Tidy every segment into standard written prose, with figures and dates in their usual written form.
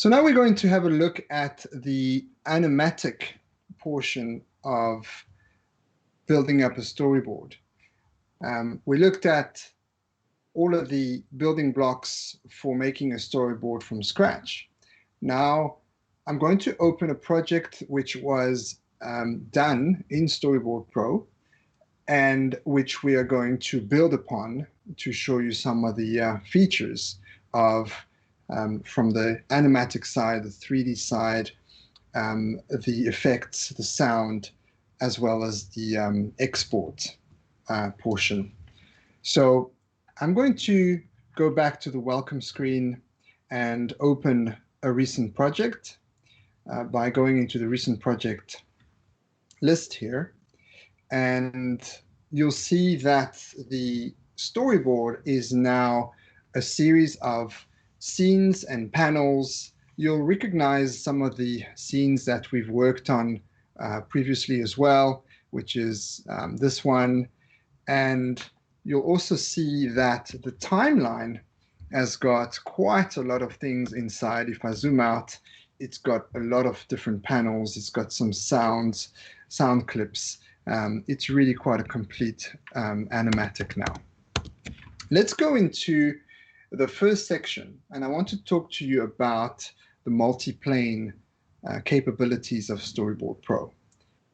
So now we're going to have a look at the animatic portion of building up a storyboard. We looked at all of the building blocks for making a storyboard from scratch. Now I'm going to open a project which was done in Storyboard Pro and which we are going to build upon to show you some of the features of from the animatic side, the 3D side, the effects, the sound, as well as the export portion. So I'm going to go back to the welcome screen and open a recent project by going into the recent project list here. And you'll see that the storyboard is now a series of scenes and panels. You'll recognize some of the scenes that we've worked on previously as well, which is this one. And you'll also see that the timeline has got quite a lot of things inside. If I zoom out, it's got a lot of different panels. It's got some sounds, sound clips. It's really quite a complete animatic now. Let's go into the first section, and I want to talk to you about the multi-plane capabilities of Storyboard Pro.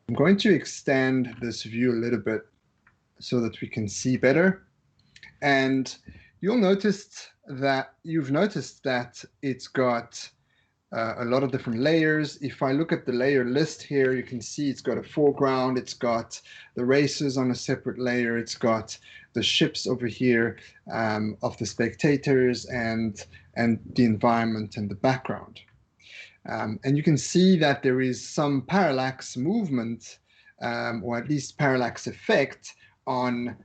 I'm going to extend this view a little bit so that we can see better. And you've noticed that it's got a lot of different layers. If I look at the layer list here, you can see it's got a foreground, it's got the racers on a separate layer, it's got the ships over here of the spectators and the environment and the background. And you can see that there is some parallax movement, or at least parallax effect on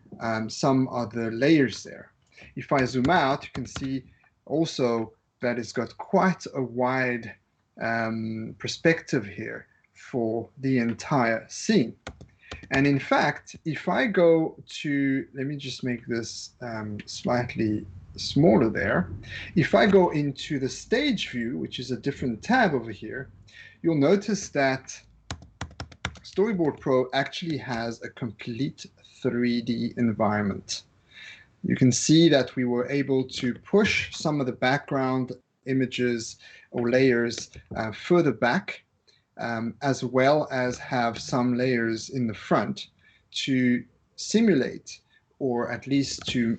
some of the layers there. If I zoom out, you can see also that it's got quite a wide perspective here for the entire scene. And in fact, if I go to, let me just make this slightly smaller there. If I go into the stage view, which is a different tab over here, you'll notice that Storyboard Pro actually has a complete 3D environment. You can see that we were able to push some of the background images or layers further back, as well as have some layers in the front to simulate, or at least to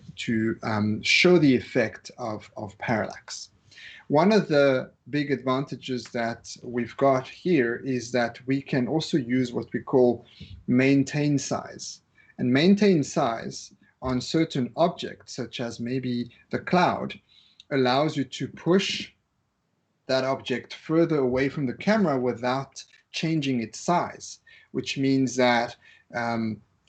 show the effect of parallax. One of the big advantages that we've got here is that we can also use what we call maintain size. And maintain size on certain objects, such as maybe the cloud, allows you to push that object further away from the camera without changing its size, which means that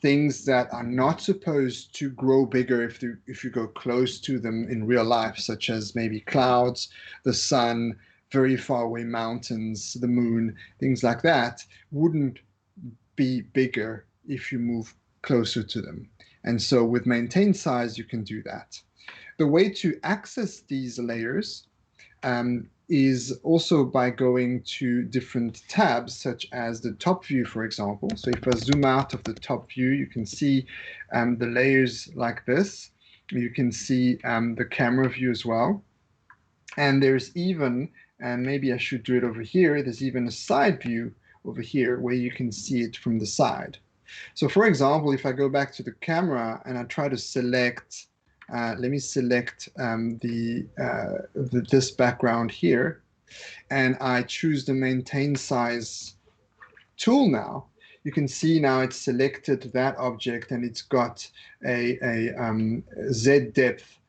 things that are not supposed to grow bigger if you go close to them in real life, such as maybe clouds, the sun, very far away mountains, the moon, things like that, wouldn't be bigger if you move closer to them. And so with maintain size, you can do that. The way to access these layers is also by going to different tabs, such as the top view, for example. So if I zoom out of the top view, you can see the layers like this. You can see the camera view as well. And there's even, and maybe I should do it over here, there's even a side view over here where you can see it from the side. So for example, if I go back to the camera and I try to select, let me select this background here, and I choose the maintain size tool now, you can see now it's selected that object and it's got a Z depth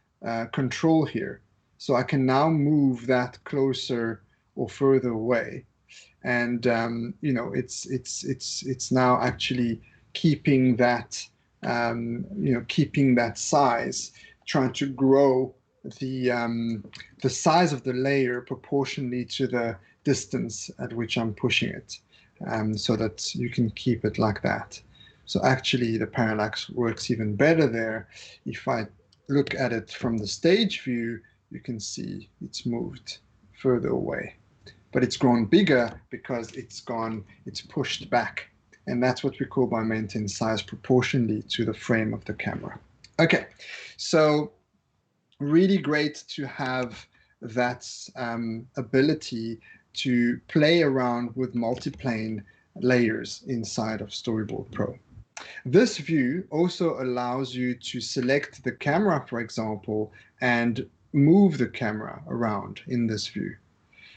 control here. So I can now move that closer or further away. And you know, it's now actually keeping that keeping that size, trying to grow the size of the layer proportionally to the distance at which I'm pushing it, so that you can keep it like that. So actually the parallax works even better there. If I look at it from the stage view, you can see it's moved further away. But it's grown bigger because it's pushed back. And that's what we call by maintain size proportionally to the frame of the camera. Okay, so really great to have that ability to play around with multiplane layers inside of Storyboard Pro. This view also allows you to select the camera, for example, and move the camera around in this view.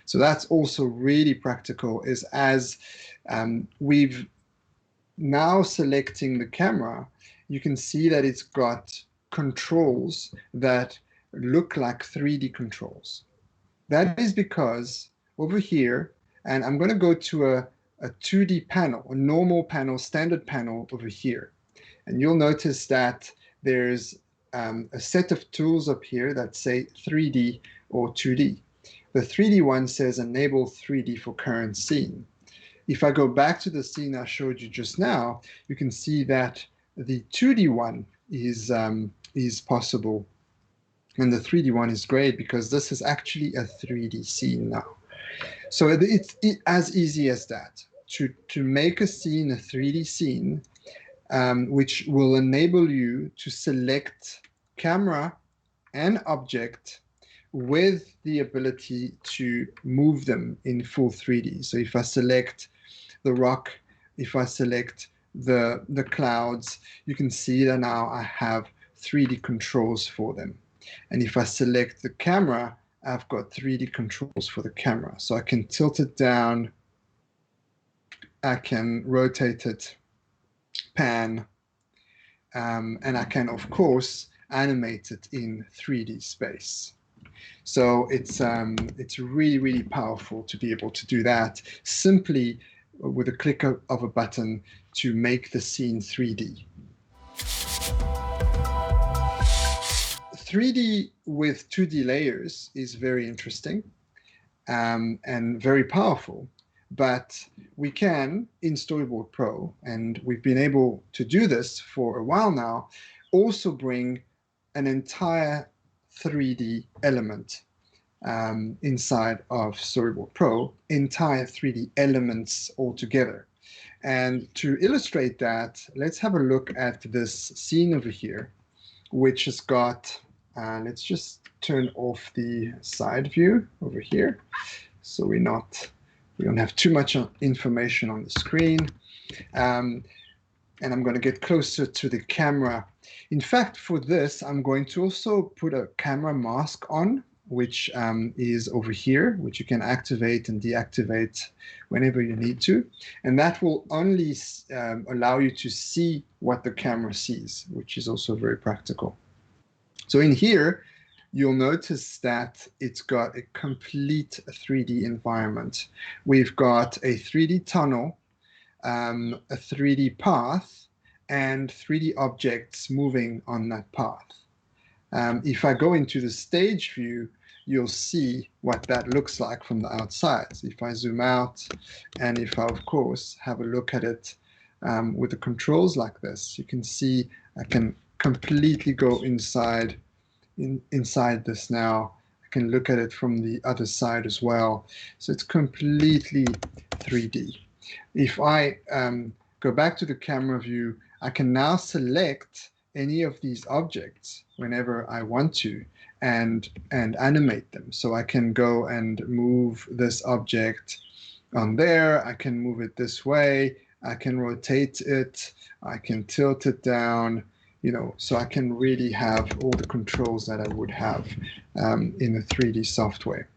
So that's also really practical, is as we've now selecting the camera, you can see that it's got controls that look like 3D controls. That is because over here, and I'm going to go to a 2D panel, a normal panel, standard panel over here. And you'll notice that there's a set of tools up here that say 3D or 2D. The 3D one says enable 3D for current scene. If I go back to the scene I showed you just now, you can see that the 2D one is possible. And the 3D one is great because this is actually a 3D scene now. So it's as easy as that, to make a scene a 3D scene, which will enable you to select camera and object with the ability to move them in full 3D. So if I select the rock, if I select the clouds, you can see that now I have 3D controls for them. And if I select the camera, I've got 3D controls for the camera. So I can tilt it down, I can rotate it, pan, and I can, of course, animate it in 3D space. So it's really, really powerful to be able to do that simply with a click of a button to make the scene 3D. 3D with 2D layers is very interesting and very powerful, but we can, in Storyboard Pro, and we've been able to do this for a while now, also bring an entire 3D element inside of Storyboard Pro, entire 3D elements altogether. And to illustrate that, let's have a look at this scene over here, which has got, let's just turn off the side view over here, so we don't have too much information on the screen. And I'm going to get closer to the camera. In fact, for this, I'm going to also put a camera mask on, which is over here, which you can activate and deactivate whenever you need to. And that will only allow you to see what the camera sees, which is also very practical. So in here, you'll notice that it's got a complete 3D environment. We've got a 3D tunnel, a 3D path, and 3D objects moving on that path. If I go into the stage view, you'll see what that looks like from the outside. So if I zoom out, and if I, of course, have a look at it with the controls like this, you can see I can completely go inside this now. I can look at it from the other side as well. So it's completely 3D. If I go back to the camera view, I can now select any of these objects whenever I want to and animate them. So I can go and move this object on there. I can move it this way. I can rotate it. I can tilt it down. So I can really have all the controls that I would have in the 3D software.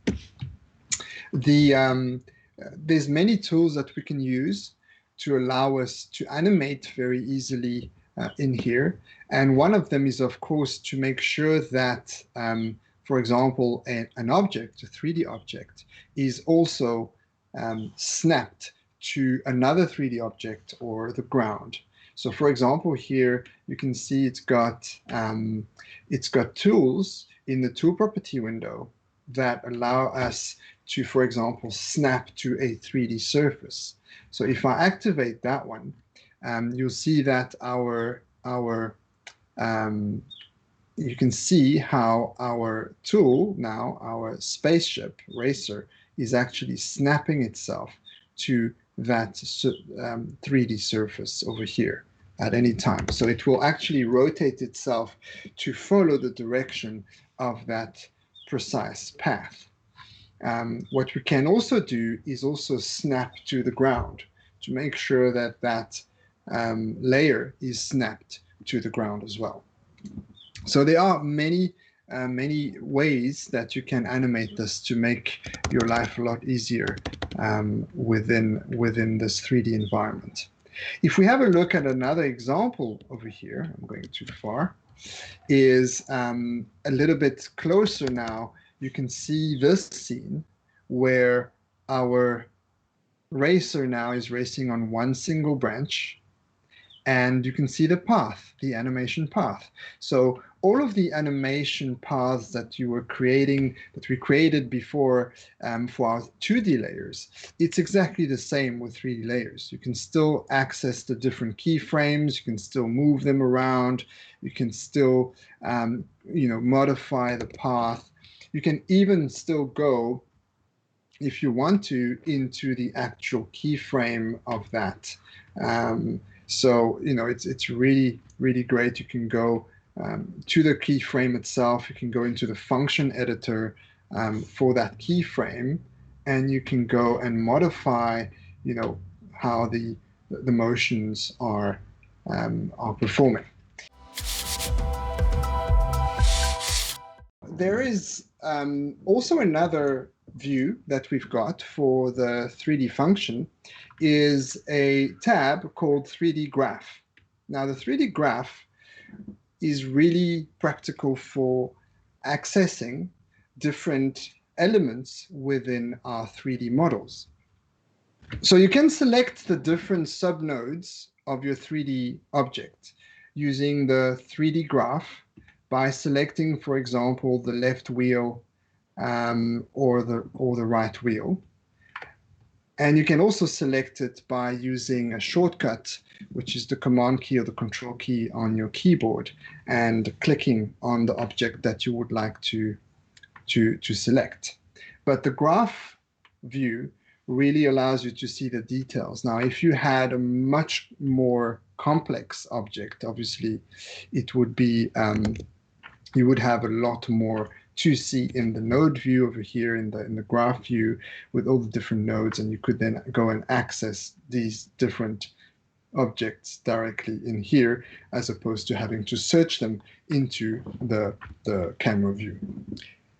There's many tools that we can use to allow us to animate very easily in here. And one of them is, of course, to make sure that, for example, an object, a 3D object, is also snapped to another 3D object or the ground. So for example, here you can see it's got tools in the tool property window that allow us to, for example, snap to a 3D surface. So if I activate that one, you'll see that our you can see how our tool now, our spaceship racer, is actually snapping itself to that 3D surface over here at any time. So it will actually rotate itself to follow the direction of that precise path. What we can also do is also snap to the ground to make sure that that layer is snapped to the ground as well. So there are many ways that you can animate this to make your life a lot easier within this 3D environment. If we have a look at another example over here, I'm going too far, is a little bit closer now. You can see this scene where our racer now is racing on one single branch, and you can see the path, the animation path. So all of the animation paths that you were creating, that we created before for our 2D layers, it's exactly the same with 3D layers. You can still access the different keyframes, you can still move them around, you can still modify the path. You can even still go, if you want to, into the actual keyframe of that. So it's really great. You can go to the keyframe itself. You can go into the function editor for that keyframe, and you can go and modify how the motions are performing. There is also another view that we've got for the 3D function is a tab called 3D graph. Now the 3D graph is really practical for accessing different elements within our 3D models. So you can select the different subnodes of your 3D object using the 3D graph by selecting, for example, the left wheel or the right wheel. And you can also select it by using a shortcut, which is the command key or the control key on your keyboard, and clicking on the object that you would like to select. But the graph view really allows you to see the details. Now, if you had a much more complex object, obviously it would be you would have a lot more to see in the node view over here, in the graph view, with all the different nodes, and you could then go and access these different objects directly in here, as opposed to having to search them into the camera view.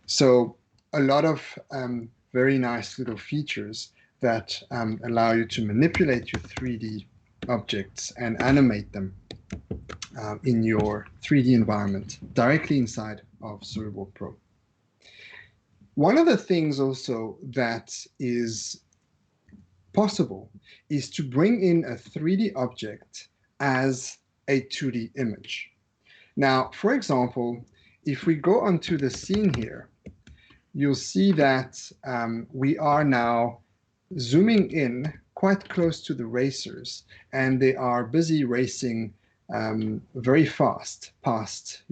So a lot of very nice little features that allow you to manipulate your 3D objects and animate them in your 3D environment directly inside of Storyboard Pro. One of the things also that is possible is to bring in a 3D object as a 2D image. Now, for example, if we go onto the scene here, you'll see that we are now zooming in quite close to the racers, and they are busy racing very fast past,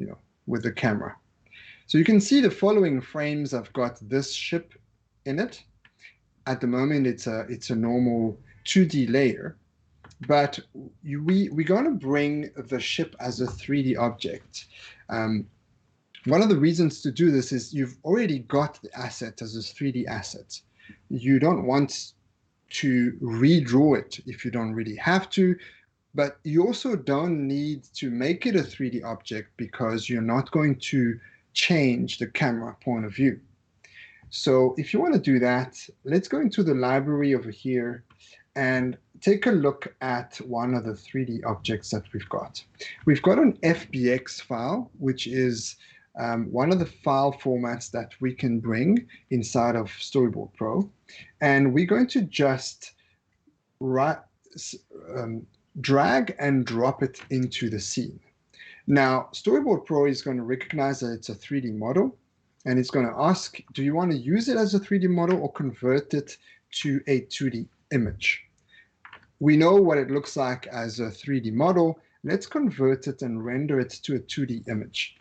with the camera. So you can see the following frames. I've got this ship in it. At the moment, it's a normal 2D layer, but we're going to bring the ship as a 3D object. One of the reasons to do this is you've already got the asset as a 3D asset. You don't want to redraw it if you don't really have to, but you also don't need to make it a 3D object because you're not going to change the camera point of view. So if you want to do that, let's go into the library over here and take a look at one of the 3D objects that we've got. We've got an FBX file, which is one of the file formats that we can bring inside of Storyboard Pro. And we're going to just drag and drop it into the scene. Now, Storyboard Pro is going to recognize that it's a 3D model, and it's going to ask, do you want to use it as a 3D model or convert it to a 2D image? We know what it looks like as a 3D model. Let's convert it and render it to a 2D image.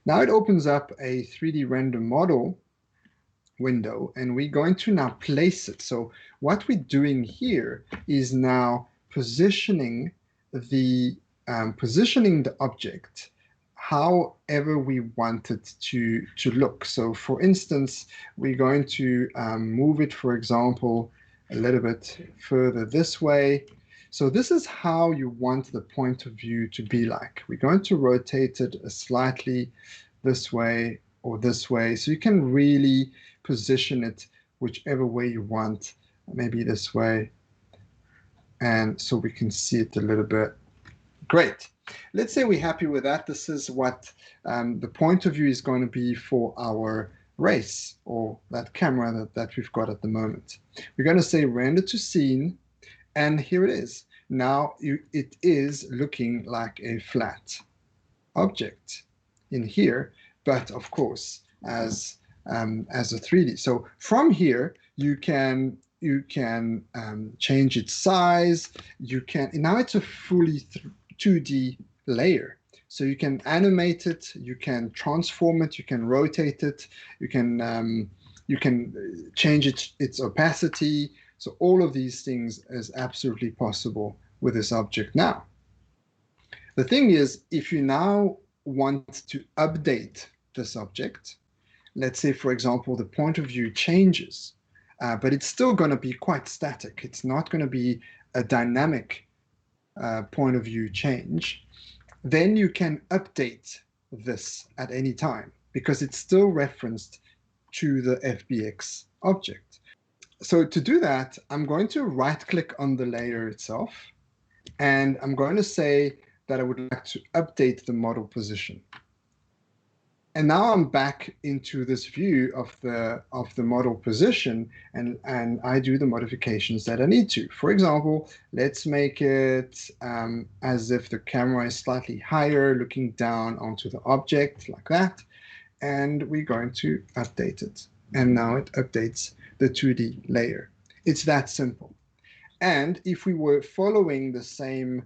Now it opens up a 3D render model window, and we're going to now place it. So what we're doing here is now positioning the object however we want it to look. So for instance, we're going to move it, for example, a little bit further this way. So this is how you want the point of view to be like. We're going to rotate it slightly this way or this way, so you can really position it whichever way you want, maybe this way, and so we can see it a little bit. Great. Let's say we're happy with that. This is what the point of view is going to be for our race, or that camera that we've got at the moment. We're going to say render to scene, and here it is. Now it is looking like a flat object in here, but of course as a 3D. So from here you can change its size. You can, now it's a fully 2D layer. So you can animate it, you can transform it, you can rotate it, you can change its opacity. So all of these things is absolutely possible with this object now. The thing is, if you now want to update this object, let's say, for example, the point of view changes, but it's still going to be quite static. It's not going to be a dynamic point of view change. Then you can update this at any time because it's still referenced to the FBX object. So to do that, I'm going to right-click on the layer itself, and I'm going to say that I would like to update the model position. And now I'm back into this view of the model position, and I do the modifications that I need to. For example, let's make it as if the camera is slightly higher, looking down onto the object like that. And we're going to update it. And now it updates the 2D layer. It's that simple. And if we were following the same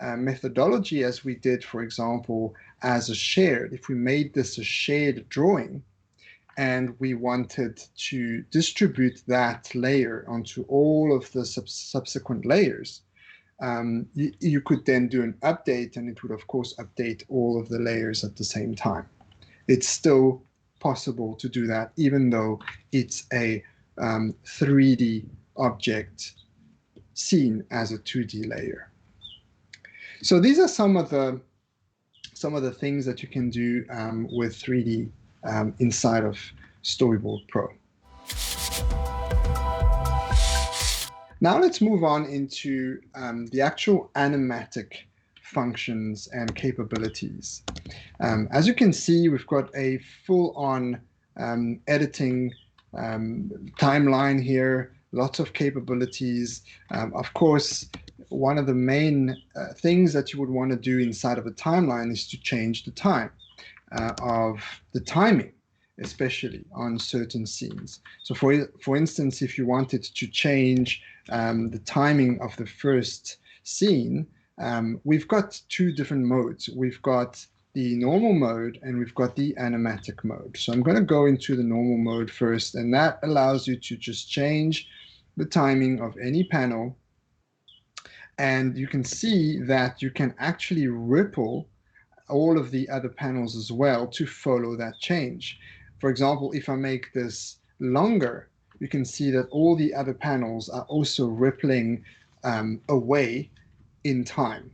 methodology as we did, for example, as a shared, if we made this a shared drawing and we wanted to distribute that layer onto all of the subsequent layers, you could then do an update, and it would of course update all of the layers at the same time. It's still possible to do that even though it's a 3D object seen as a 2D layer. So these are some of the things that you can do with 3D inside of Storyboard Pro. Now let's move on into the actual animatic functions and capabilities. As you can see, we've got a full-on editing timeline here, lots of capabilities. Of course, one of the main things that you would want to do inside of a timeline is to change the time of the timing, especially on certain scenes. So for instance, if you wanted to change the timing of the first scene, we've got two different modes. We've got the normal mode and we've got the animatic mode. So I'm going to go into the normal mode first, and that allows you to just change the timing of any panel. And you can see that you can actually ripple all of the other panels as well to follow that change. For example, if I make this longer, you can see that all the other panels are also rippling away in time.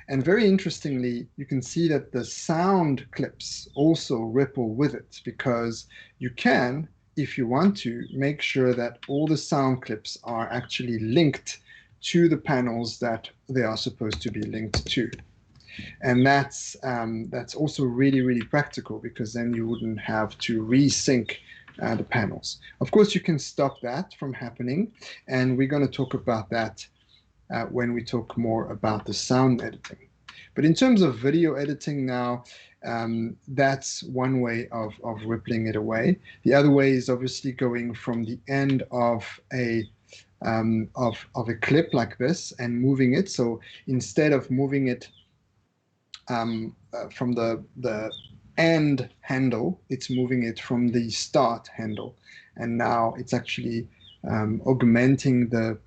And very interestingly, you can see that the sound clips also ripple with it, because you can, if you want to, make sure that all the sound clips are actually linked to the panels that they are supposed to be linked to. And that's also really, really practical, because then you wouldn't have to resync the panels. Of course, you can stop that from happening, and we're going to talk about that when we talk more about the sound editing. But in terms of video editing now, that's one way of rippling it away. The other way is obviously going from the end of a clip like this and moving it. So instead of moving it from the end handle, it's moving it from the start handle. And now it's actually augmenting the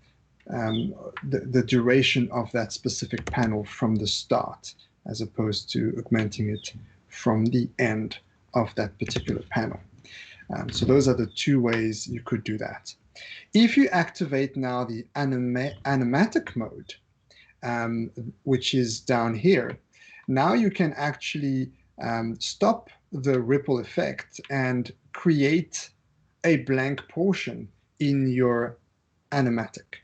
duration of that specific panel from the start, as opposed to augmenting it from the end of that particular panel. So those are the two ways you could do that. If you activate now the animatic mode, which is down here, now you can actually stop the ripple effect and create a blank portion in your animatic.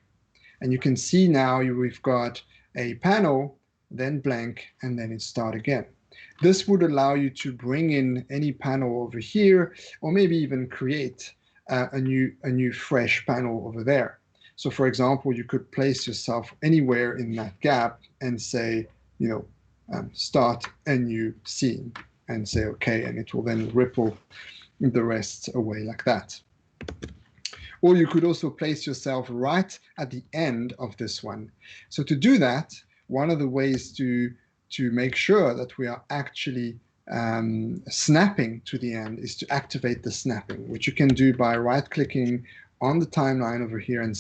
And you can see now we've got a panel, then blank, and then it start again. This would allow you to bring in any panel over here, or maybe even create a new fresh panel over there. So for example, you could place yourself anywhere in that gap and say, start a new scene, and say okay, and it will then ripple the rest away like that. Or you could also place yourself right at the end of this one. So to do that, one of the ways to make sure that we are actually snapping to the end is to activate the snapping, which you can do by right-clicking on the timeline over here and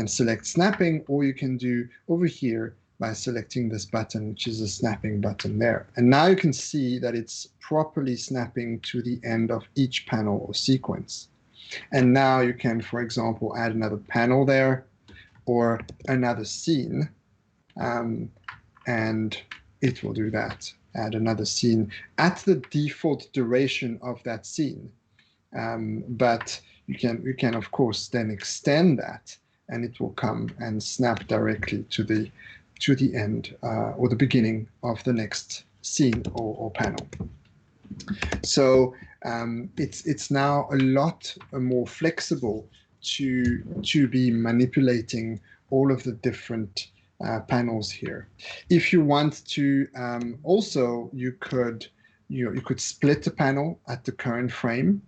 select snapping, or you can do over here by selecting this button, which is the snapping button there. And now you can see that it's properly snapping to the end of each panel or sequence. And now you can, for example, add another panel there or another scene, and it will do that. Add another scene at the default duration of that scene. But you can of course then extend that, and it will come and snap directly to the end or the beginning of the next scene or panel. So it's now a lot more flexible to be manipulating all of the different panels here. If you want to, also you could split the panel at the current frame,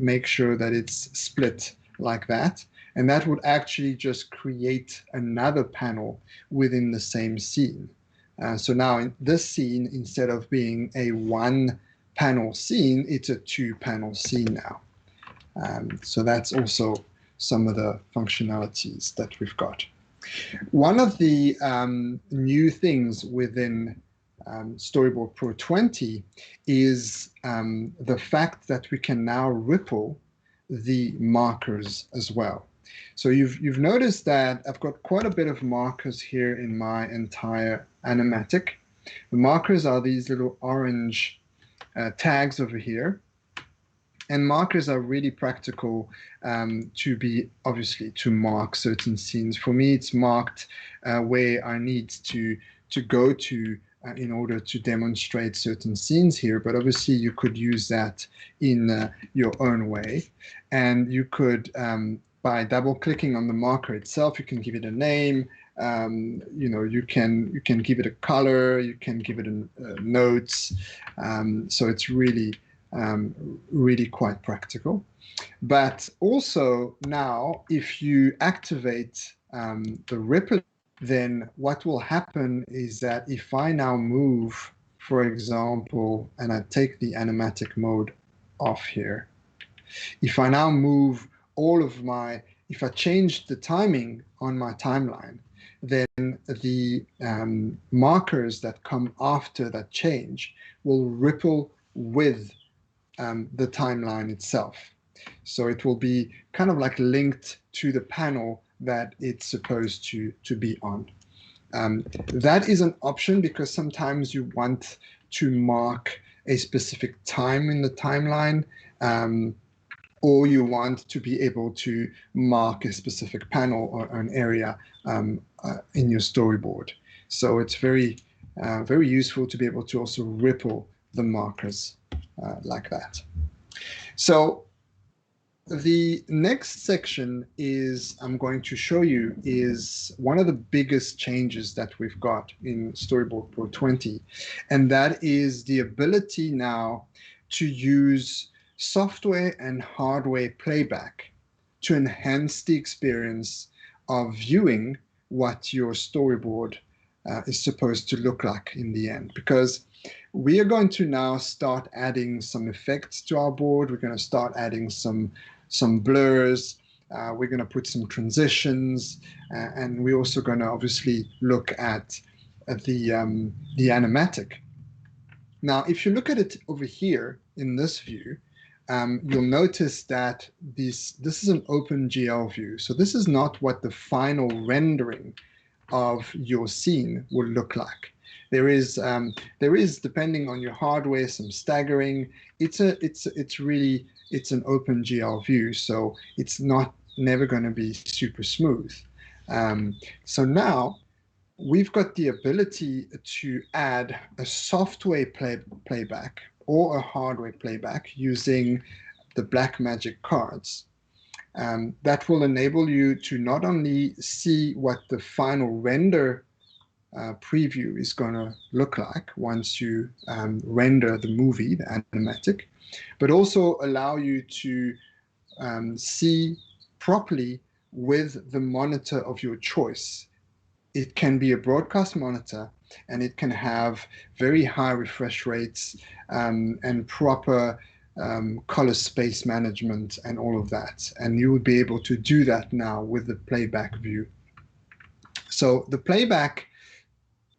make sure that it's split like that, and that would actually just create another panel within the same scene. So now in this scene, instead of being a one panel scene, it's a two panel scene now. So that's also some of the functionalities that we've got. One of the new things within Storyboard Pro 20 is the fact that we can now ripple the markers as well. So you've noticed that I've got quite a bit of markers here in my entire animatic. The markers are these little orange tags over here. And markers are really practical to mark certain scenes. For me, it's marked where I need to go to in order to demonstrate certain scenes here. But obviously, you could use that in your own way. And you could, by double-clicking on the marker itself, you can give it a name. You can give it a color. You can give it notes. So it's really quite practical. But also now, if you activate the ripple, then what will happen is that if I now move, for example, and I take the animatic mode off here, if I now move if I change the timing on my timeline, then the markers that come after that change will ripple with the timeline itself. So it will be kind of like linked to the panel that it's supposed to be on. That is an option because sometimes you want to mark a specific time in the timeline, or you want to be able to mark a specific panel or an area in your storyboard. So it's very useful to be able to also ripple the markers like that. So the next section I'm going to show you is one of the biggest changes that we've got in Storyboard Pro 20, and that is the ability now to use software and hardware playback to enhance the experience of viewing what your storyboard is supposed to look like in the end, because we are going to now start adding some effects to our board. We're going to start adding some blurs. We're going to put some transitions, and we're also going to obviously look at the animatic. Now, if you look at it over here in this view, you'll notice that this is an OpenGL view. So this is not what the final rendering of your scene will look like. There is, depending on your hardware, some staggering. It's an OpenGL view, so it's never going to be super smooth. So now we've got the ability to add a software playback or a hardware playback using the Blackmagic cards. That will enable you to not only see what the final render preview is going to look like once you render the movie, the animatic, but also allow you to see properly with the monitor of your choice. It can be a broadcast monitor, and it can have very high refresh rates and proper color space management and all of that. And you would be able to do that now with the playback view. So the playback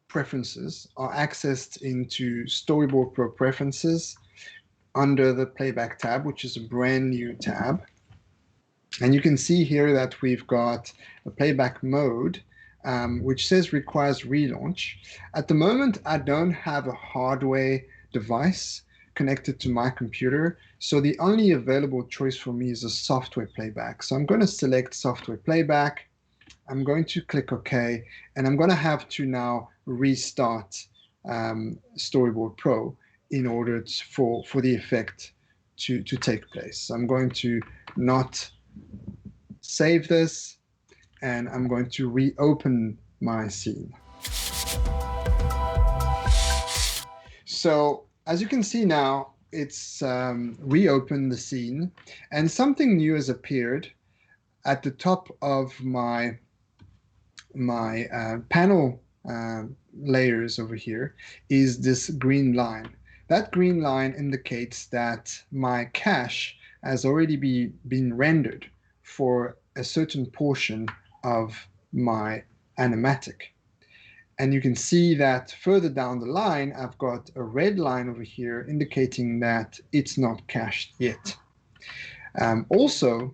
preferences are accessed into Storyboard Pro preferences under the playback tab, which is a brand new tab. And you can see here that we've got a playback mode, which says requires relaunch. At the moment, I don't have a hardware device connected to my computer, so the only available choice for me is a software playback. So I'm going to select software playback. I'm going to click OK, and I'm going to have to now restart Storyboard Pro in order for the effect to take place. So I'm going to not save this, and I'm going to reopen my scene. So as you can see now, it's reopened the scene, and something new has appeared at the top of my panel layers over here. Is this green line. That green line indicates that my cache has already been rendered for a certain portion of my animatic. And you can see that further down the line, I've got a red line over here indicating that it's not cached yet. Also,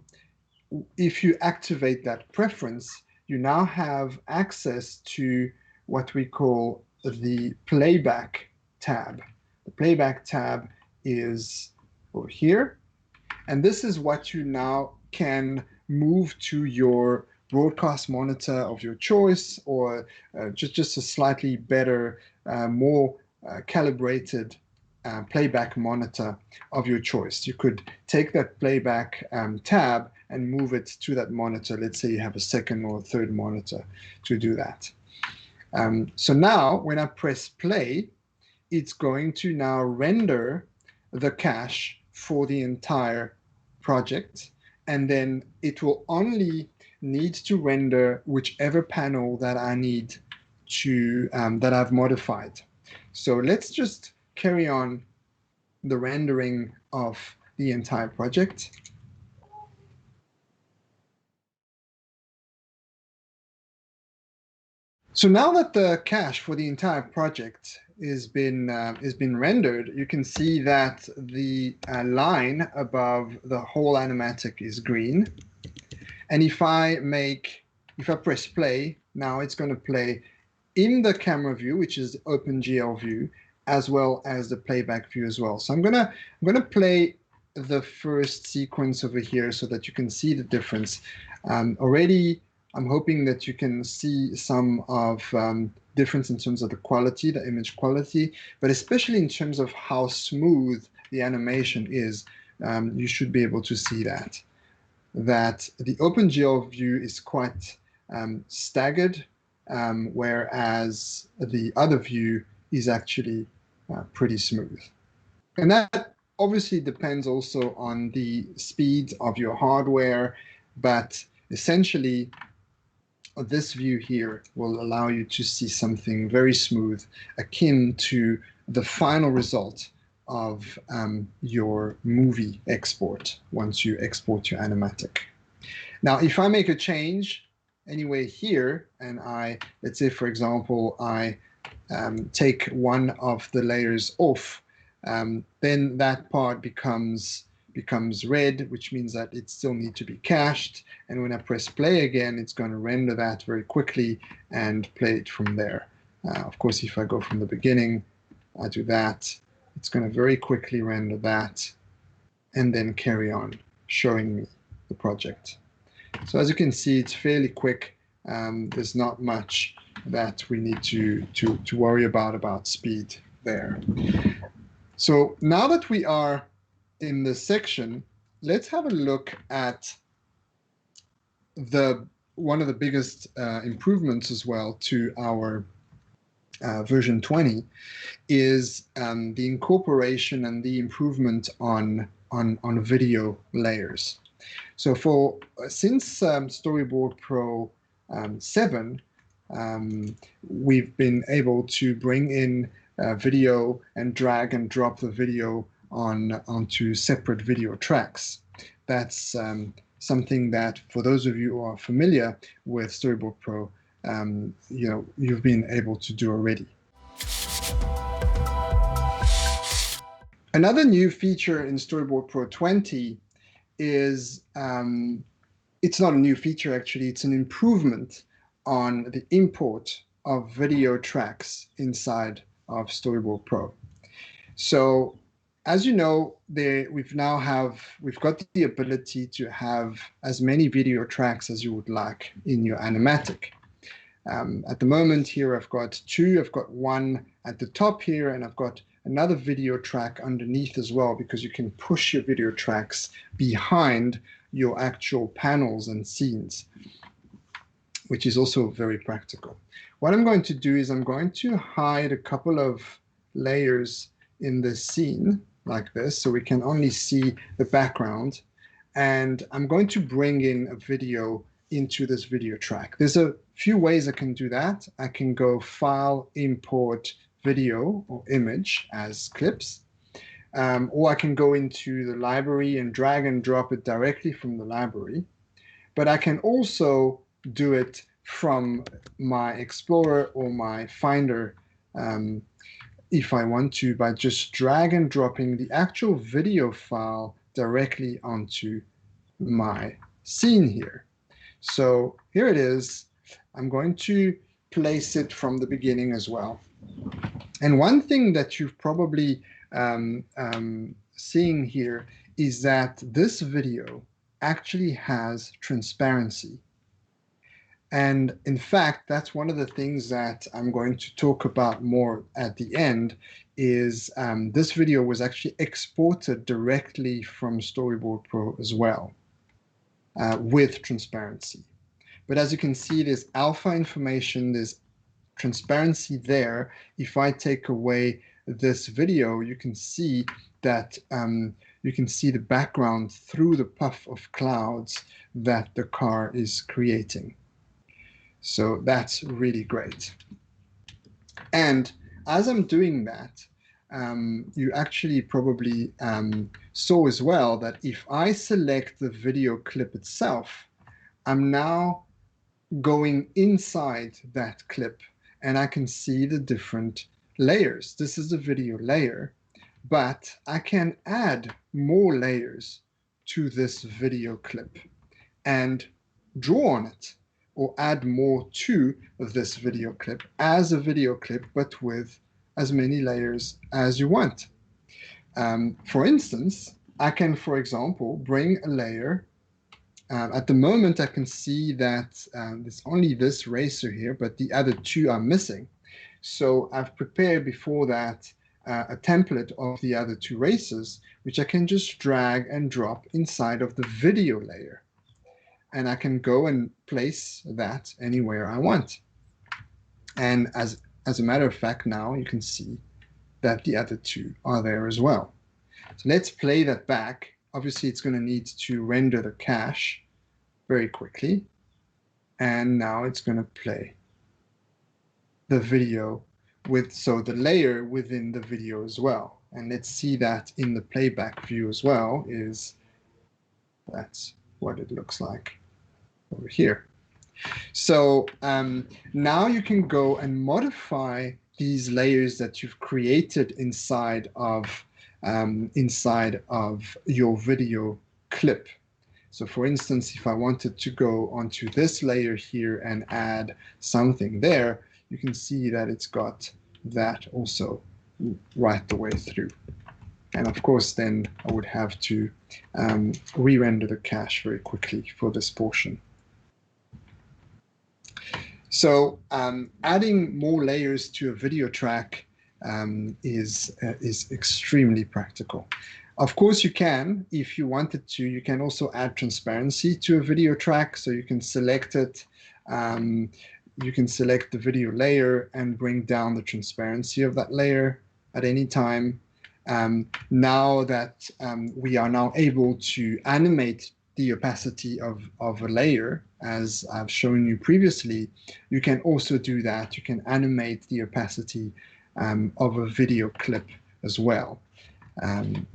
if you activate that preference, you now have access to what we call the playback tab. The playback tab is over here, and this is what you now can move to your broadcast monitor of your choice, or just a slightly better, more calibrated playback monitor of your choice. You could take that playback tab and move it to that monitor. Let's say you have a second or third monitor to do that. So now when I press play, it's going to now render the cache for the entire project, and then it will only need to render whichever panel that I need to that I've modified. So let's just carry on the rendering of the entire project. So now that the cache for the entire project is been rendered, you can see that the line above the whole animatic is green. And if I press play, now it's going to play in the camera view, which is the OpenGL view, as well as the playback view as well. So I'm gonna play the first sequence over here so that you can see the difference. Already, I'm hoping that you can see some of difference in terms of the quality, the image quality, but especially in terms of how smooth the animation is. You should be able to see that the OpenGL view is quite staggered, whereas the other view is actually pretty smooth. And that obviously depends also on the speed of your hardware, but essentially this view here will allow you to see something very smooth, akin to the final result of your movie export once you export your animatic. Now, if I make a change anywhere here, and let's say, for example, I take one of the layers off, then that part becomes red, which means that it still needs to be cached. And when I press play again, it's going to render that very quickly and play it from there. Of course, if I go from the beginning, I do that, it's going to very quickly render that and then carry on showing me the project. So as you can see, it's fairly quick. There's not much that we need to worry about speed there. So now that we are in this section, let's have a look at one of the biggest improvements as well to our version 20 is the incorporation and the improvement on video layers. So since Storyboard Pro 7, we've been able to bring in video and drag and drop the video onto separate video tracks. That's something that, for those of you who are familiar with Storyboard Pro, you've been able to do already. Another new feature in Storyboard Pro 20 is, it's not a new feature actually, it's an improvement on the import of video tracks inside of Storyboard Pro. So as you know, we've got the ability to have as many video tracks as you would like in your animatic. At the moment here, I've got two. I've got one at the top here, and I've got another video track underneath as well, because you can push your video tracks behind your actual panels and scenes, which is also very practical. What I'm going to do is I'm going to hide a couple of layers in this scene like this, so we can only see the background. And I'm going to bring in a video into this video track. There's a few ways I can do that. I can go File, Import Video or Image as clips, or I can go into the library and drag and drop it directly from the library. But I can also do it from my Explorer or my Finder if I want to, by just drag and dropping the actual video file directly onto my scene here. So here it is. I'm going to place it from the beginning as well. And one thing that you've probably seeing here is that this video actually has transparency. And in fact, that's one of the things that I'm going to talk about more at the end, is this video was actually exported directly from Storyboard Pro as well, with transparency. But as you can see, there's alpha information, there's transparency there. If I take away this video, you can see that you can see the background through the puff of clouds that the car is creating. So that's really great. And as I'm doing that, you actually probably saw as well that if I select the video clip itself, I'm now going inside that clip and I can see the different layers. This is the video layer, but I can add more layers to this video clip and draw on it, or add more to this video clip as a video clip, but with as many layers as you want. For instance, I can, for example, bring a layer. At the moment, I can see that there's only this racer here, but the other two are missing. So I've prepared before that a template of the other two racers, which I can just drag and drop inside of the video layer. And I can go and place that anywhere I want. And as a matter of fact, now you can see that the other two are there as well. So let's play that back. Obviously, it's going to need to render the cache very quickly. and now it's going to play the video with, so the layer within the video as well. And let's see that in the playback view as well. That's what it looks like over here. So now you can go and modify these layers that you've created inside of your video clip. So for instance, if I wanted to go onto this layer here and add something there, you can see that it's got that also right the way through. And of course, then I would have to re-render the cache very quickly for this portion. So adding more layers to a video track is extremely practical. Of course, you can, if you wanted to, you can also add transparency to a video track. So you can select it. You can select the video layer and bring down the transparency of that layer at any time. Now that we are now able to animate the opacity of a layer, as I've shown you previously, you can also do that. You can animate the opacity of a video clip as well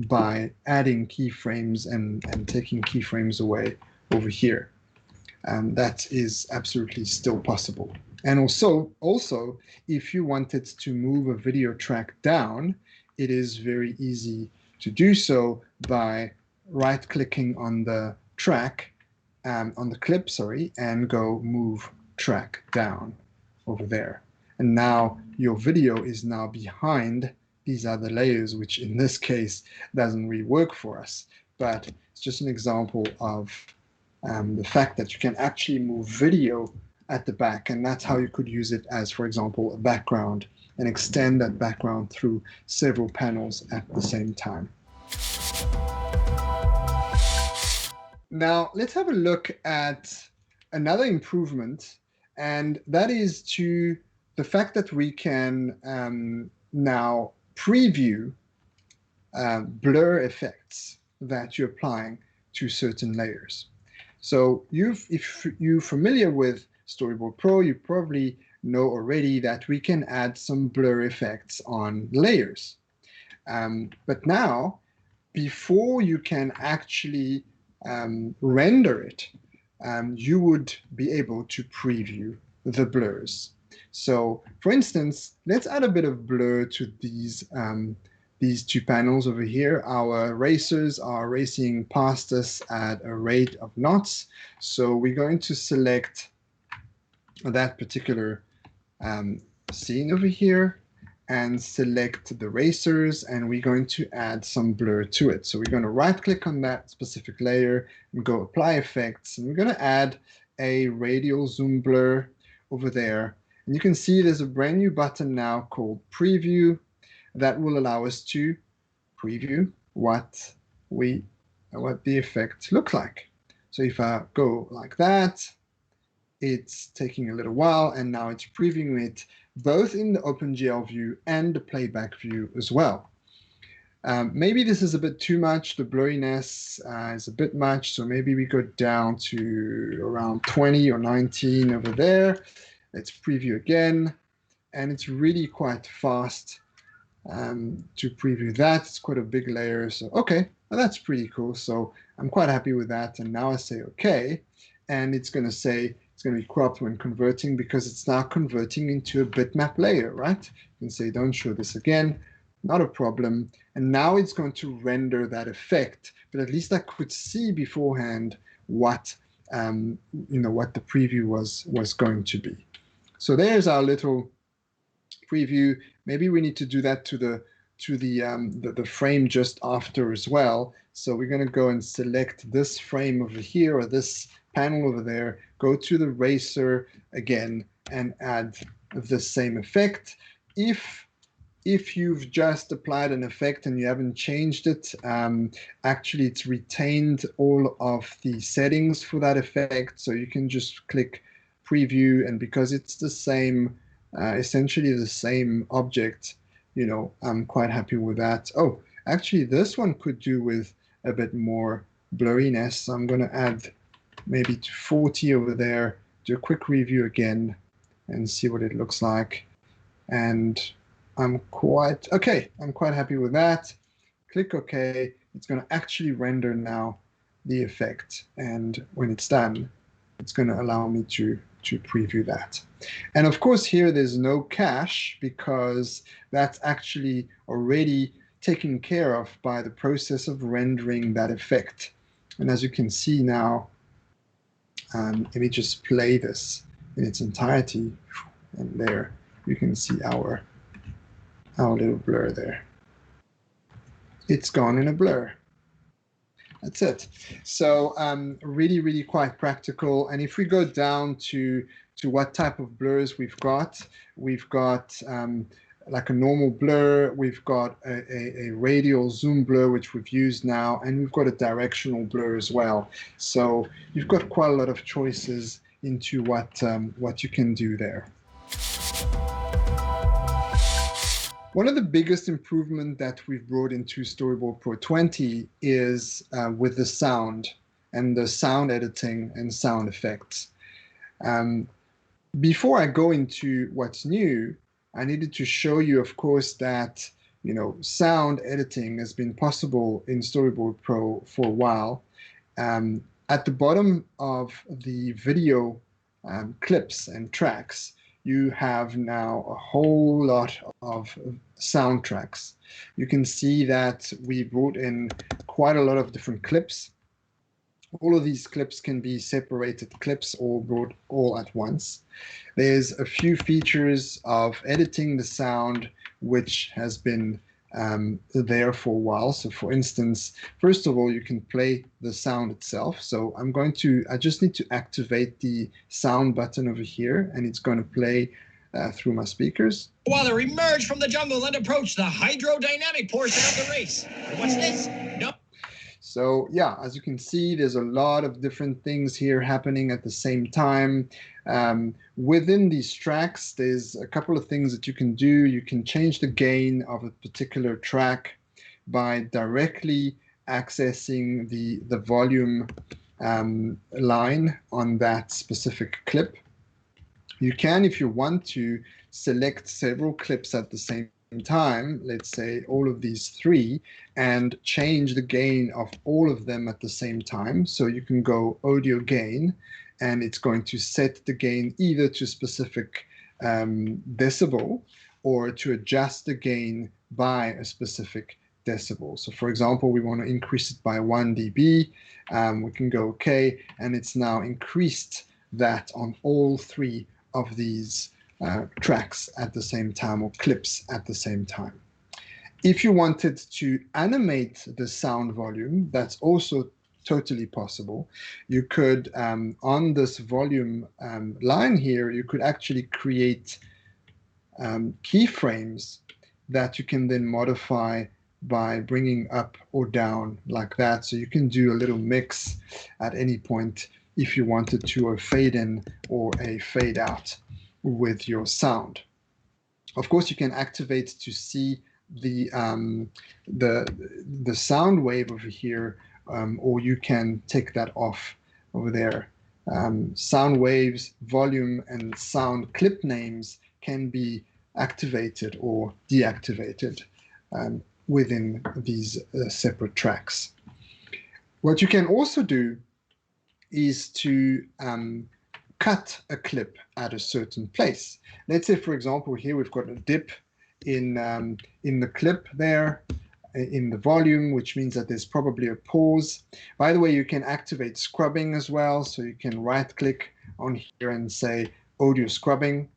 by adding keyframes and taking keyframes away over here. That is absolutely still possible. And also, if you wanted to move a video track down, it is very easy to do so by right-clicking on the track, on the clip, sorry, and go move track down over there. And now your video is now behind these other layers, which in this case doesn't really work for us. But it's just an example of the fact that you can actually move video at the back, and that's how you could use it as, for example, a background, and extend that background through several panels at the same time. Now, let's have a look at another improvement, and that is to the fact that we can now preview blur effects that you're applying to certain layers. So if you're familiar with Storyboard Pro, you probably know already that we can add some blur effects on layers. But now, before you can actually render it, you would be able to preview the blurs. So for instance, let's add a bit of blur to these two panels over here. Our racers are racing past us at a rate of knots. So we're going to select that particular scene over here and select the racers, and we're going to add some blur to it. So we're going to right click on that specific layer and go apply effects, and we're going to add a radial zoom blur over there. And you can see there's a brand new button now called preview that will allow us to preview what the effect looks like. So if I go like that, it's taking a little while, and now it's previewing it both in the OpenGL view and the playback view as well. Maybe this is a bit too much. The blurriness is a bit much, so maybe we go down to around 20 or 19 over there. Let's preview again, and it's really quite fast to preview that. It's quite a big layer, so okay, well, that's pretty cool. So I'm quite happy with that, and now I say okay, and it's going to say it's going to be cropped when converting, because it's now converting into a bitmap layer, right? You can say don't show this again, not a problem. And now it's going to render that effect, but at least I could see beforehand what what the preview was going to be. So there's our little preview. Maybe we need to do that to the frame just after as well. So we're going to go and select this frame over here, or this panel over there, go to the racer again and add the same effect. If you've just applied an effect and you haven't changed it, actually it's retained all of the settings for that effect. So you can just click preview, and because it's the same, essentially the same object, I'm quite happy with that. Oh, actually this one could do with a bit more blurriness. So I'm going to add maybe to 40 over there, do a quick review again and see what it looks like. And I'm quite happy with that. Click OK. It's going to actually render now the effect. And when it's done, it's going to allow me to preview that. And of course, here there's no cache because that's actually already taken care of by the process of rendering that effect. And as you can see now, let me just play this in its entirety. And there you can see our little blur there. It's gone in a blur. That's it. So really, really quite practical. And if we go down to what type of blurs we've got like a normal blur, we've got a radial zoom blur, which we've used now, and we've got a directional blur as well. So you've got quite a lot of choices into what you can do there. One of the biggest improvements that we've brought into Storyboard Pro 20 is with the sound and the sound editing and sound effects. Before I go into what's new, I needed to show you, of course, that sound editing has been possible in Storyboard Pro for a while. At the bottom of the video clips and tracks, you have now a whole lot of soundtracks. You can see that we brought in quite a lot of different clips. All of these clips can be separated clips or brought all at once. There's a few features of editing the sound which has been there for a while. So for instance, first of all, you can play the sound itself. So I just need to activate the sound button over here, and it's going to play through my speakers. Waller emerged from the jungle and approached the hydrodynamic portion of the race. What's this? No. So yeah, as you can see, there's a lot of different things here happening at the same time. Within these tracks, there's a couple of things that you can do. You can change the gain of a particular track by directly accessing the volume line on that specific clip. You can, if you want to, select several clips at the same time, let's say all of these three, and change the gain of all of them at the same time. So you can go audio gain, and it's going to set the gain either to specific decibel or to adjust the gain by a specific decibel. So for example, we want to increase it by 1 dB. We can go OK, and it's now increased that on all three of these tracks at the same time, or clips at the same time. If you wanted to animate the sound volume, that's also totally possible. You could, on this volume line here, you could actually create keyframes that you can then modify by bringing up or down like that. So you can do a little mix at any point if you wanted to, a fade in or a fade out with your sound. Of course, you can activate to see the sound wave over here, or you can take that off over there. Sound waves, volume, and sound clip names can be activated or deactivated within these separate tracks. What you can also do is to cut a clip at a certain place. Let's say, for example, here we've got a dip in the clip there, in the volume, which means that there's probably a pause. By the way, you can activate scrubbing as well. So you can right click on here and say audio scrubbing.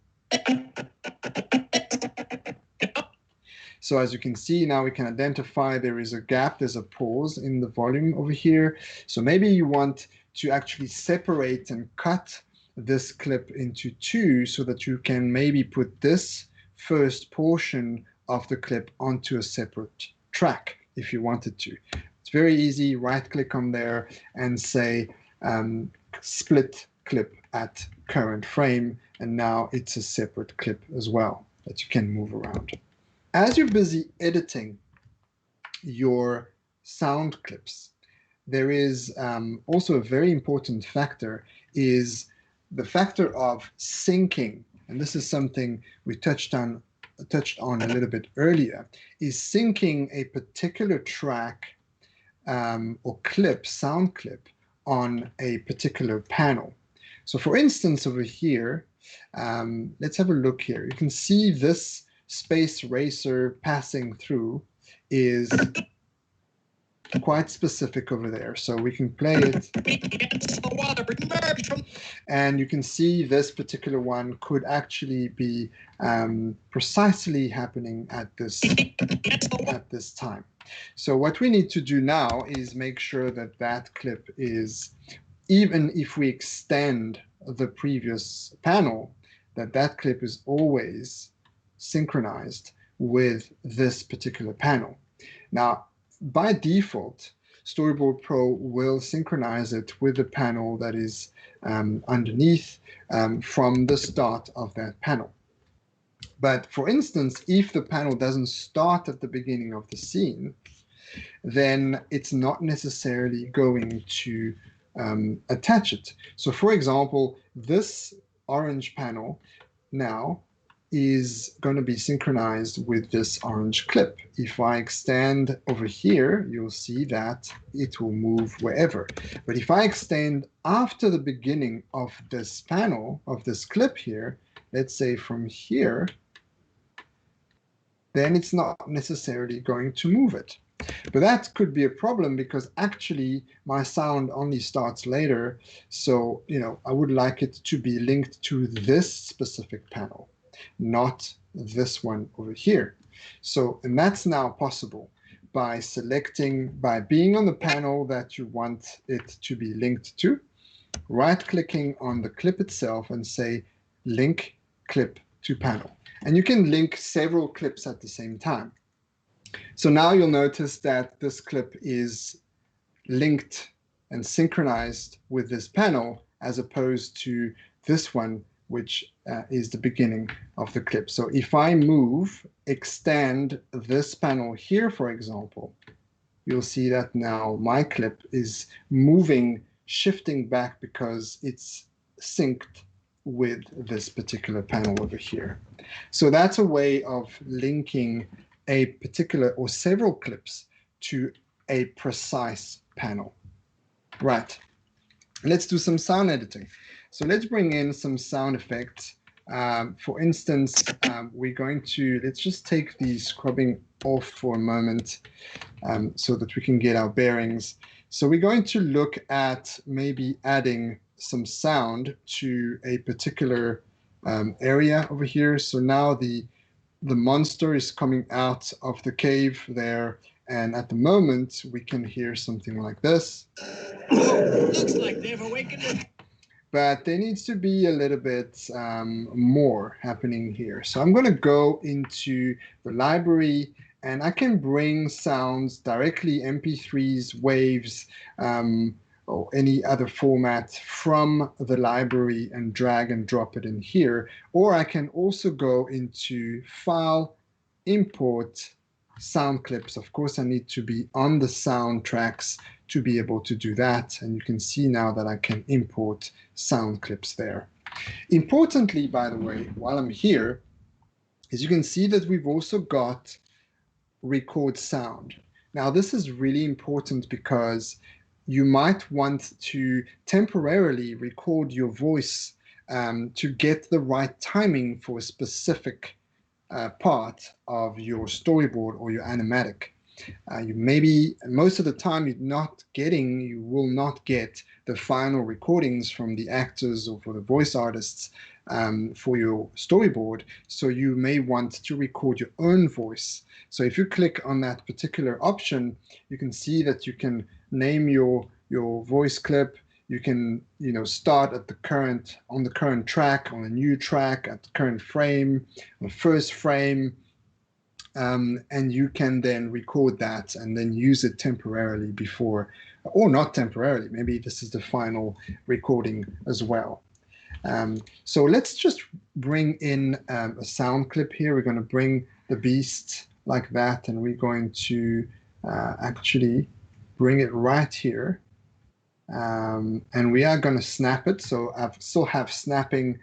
So as you can see, now we can identify there is a gap, there's a pause in the volume over here. So maybe you want to actually separate and cut this clip into two so that you can maybe put this first portion of the clip onto a separate track if you wanted to. It's very easy. Right click on there and say split clip at current frame, and now it's a separate clip as well that you can move around. As you're busy editing your sound clips, there is also a very important factor is the factor of syncing, and this is something we touched on a little bit earlier, is syncing a particular track or clip, sound clip, on a particular panel. So for instance, over here, let's have a look here. You can see this space racer passing through is quite specific over there. So we can play it. And you can see this particular one could actually be precisely happening at this time. So what we need to do now is make sure that that clip is, even if we extend the previous panel, that clip is always synchronized with this particular panel. Now, by default, Storyboard Pro will synchronize it with the panel that is underneath from the start of that panel. But for instance, if the panel doesn't start at the beginning of the scene, then it's not necessarily going to attach it. So for example, this orange panel now is going to be synchronized with this orange clip. If I extend over here, you'll see that it will move wherever. But if I extend after the beginning of this panel, of this clip here, let's say from here, then it's not necessarily going to move it. But that could be a problem because actually my sound only starts later. So, I would like it to be linked to this specific panel, not this one over here. So, and that's now possible by being on the panel that you want it to be linked to, right-clicking on the clip itself and say, link clip to panel. And you can link several clips at the same time. So now you'll notice that this clip is linked and synchronized with this panel as opposed to this one, which is the beginning of the clip. So if I extend this panel here, for example, you'll see that now my clip is moving, shifting back because it's synced with this particular panel over here. So that's a way of linking a particular or several clips to a precise panel. Right, let's do some sound editing. So let's bring in some sound effects. For instance, let's just take the scrubbing off for a moment so that we can get our bearings. So we're going to look at maybe adding some sound to a particular area over here. So now the monster is coming out of the cave there, and at the moment we can hear something like this. Looks like they've awakened. But there needs to be a little bit more happening here. So I'm going to go into the library and I can bring sounds directly, MP3s, waves, or any other format from the library and drag and drop it in here. Or I can also go into File, Import, Sound Clips. Of course, I need to be on the soundtracks to be able to do that. And you can see now that I can import sound clips there. Importantly, by the way, while I'm here, is you can see that we've also got record sound. Now, this is really important because you might want to temporarily record your voice to get the right timing for a specific part of your storyboard or your animatic. You maybe most of the time you will not get the final recordings from the actors or for the voice artists for your storyboard. So you may want to record your own voice. So if you click on that particular option, you can see that you can name your voice clip. You can start at the current track, on a new track, at the current frame, the first frame. And you can then record that and then use it temporarily before, or not temporarily, maybe this is the final recording as well. So let's just bring in a sound clip here. We're going to bring the beast like that, and we're going to actually bring it right here. And we are going to snap it. So I still have snapping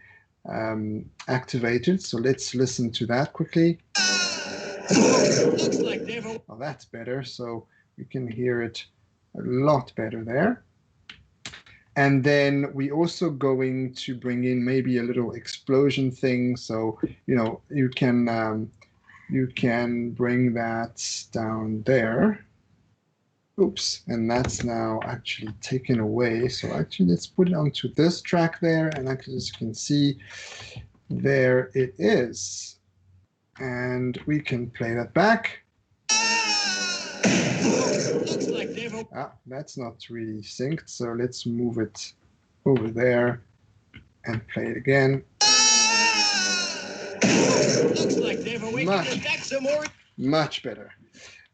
activated. So let's listen to that quickly. Looks like they've... Oh, that's better. So we can hear it a lot better there. And then we also going to bring in maybe a little explosion thing. So, you know, you can bring that down there. Oops, and that's now actually taken away. So actually, let's put it onto this track there. And actually, as you can see, there it is. And we can play that back. Looks like they've... That's not really synced. So let's move it over there and play it again. Looks like they've awakened the deck some more. Much better.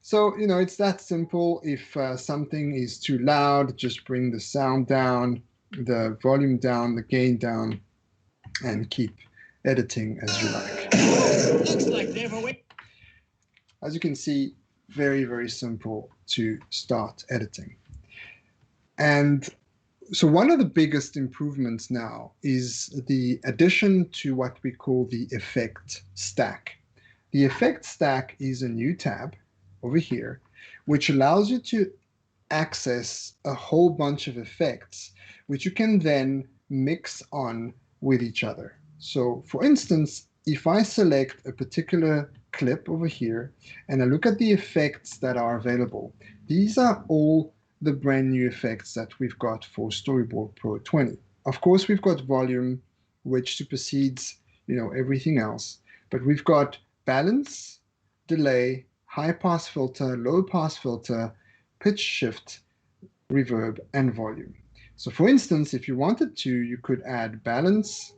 So, you know, it's that simple. If something is too loud, just bring the sound down, the volume down, the gain down, and keep editing as you like. Looks like they've awakened. As you can see, very, very simple to start editing. And so one of the biggest improvements now is the addition to what we call the effect stack. The effect stack is a new tab over here, which allows you to access a whole bunch of effects, which you can then mix on with each other. So for instance, if I select a particular clip over here and I look at the effects that are available, these are all the brand new effects that we've got for Storyboard Pro 20. Of course, we've got volume, which supersedes, you know, everything else, but we've got balance, delay, high pass filter, low pass filter, pitch shift, reverb, and volume. So for instance, if you wanted to, you could add balance,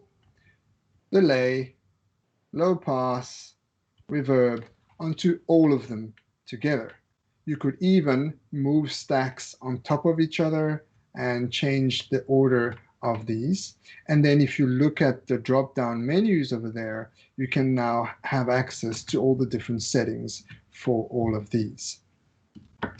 delay, low pass, reverb onto all of them together. You could even move stacks on top of each other and change the order of these. And then if you look at the drop-down menus over there, you can now have access to all the different settings for all of these.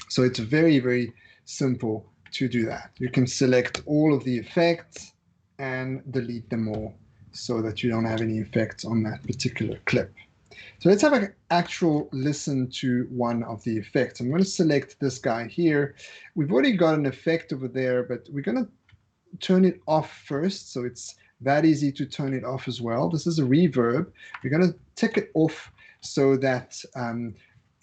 So it's very, very simple to do that. You can select all of the effects and delete them all so that you don't have any effects on that particular clip. So let's have an actual listen to one of the effects. I'm going to select this guy here. We've already got an effect over there, but we're going to turn it off first. So it's that easy to turn it off as well. This is a reverb. We're going to take it off so that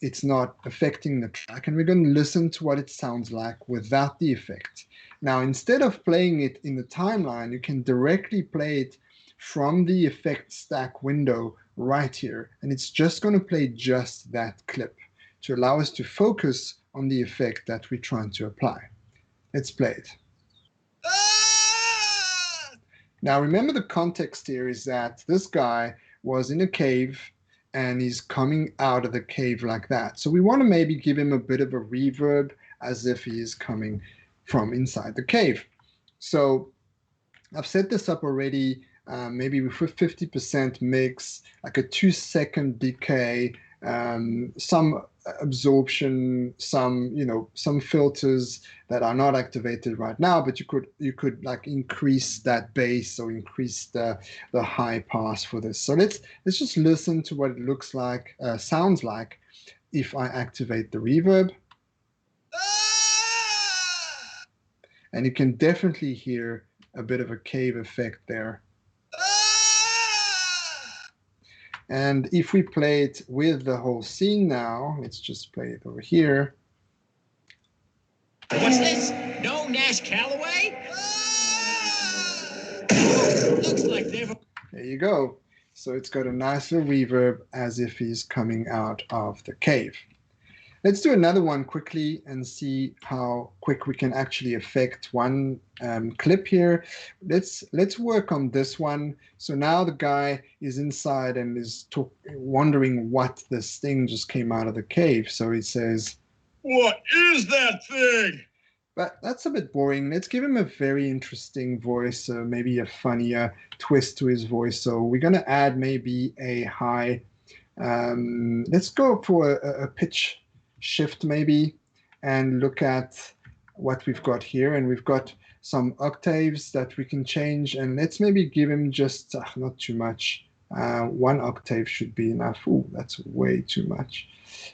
it's not affecting the track. And we're going to listen to what it sounds like without the effect. Now, instead of playing it in the timeline, you can directly play it from the effect stack window right here. And it's just going to play just that clip to allow us to focus on the effect that we're trying to apply. Let's play it. Now, remember the context here is that this guy was in a cave and he's coming out of the cave like that. So we want to maybe give him a bit of a reverb as if he is coming from inside the cave. So I've set this up already, maybe with 50% mix, like a 2-second decay, some absorption, some filters that are not activated right now, but you could like increase that bass or increase the high pass for this. So let's just listen to what it looks like, sounds like if I activate the reverb. And you can definitely hear a bit of a cave effect there. And if we play it with the whole scene now, let's just play it over here. What's this? No Nash Calloway? Looks like they've... There you go. So it's got a nice little reverb as if he's coming out of the cave. Let's do another one quickly and see how quick we can actually affect one clip here. Let's work on this one. So now the guy is inside and is wondering what this thing just came out of the cave. So he says, "What is that thing?" But that's a bit boring. Let's give him a very interesting voice, maybe a funnier twist to his voice. So we're going to add maybe a high, let's go for a pitch shift maybe, and look at what we've got here, and we've got some octaves that we can change, and let's maybe give him just not too much. 1 octave should be enough. Ooh, that's way too much.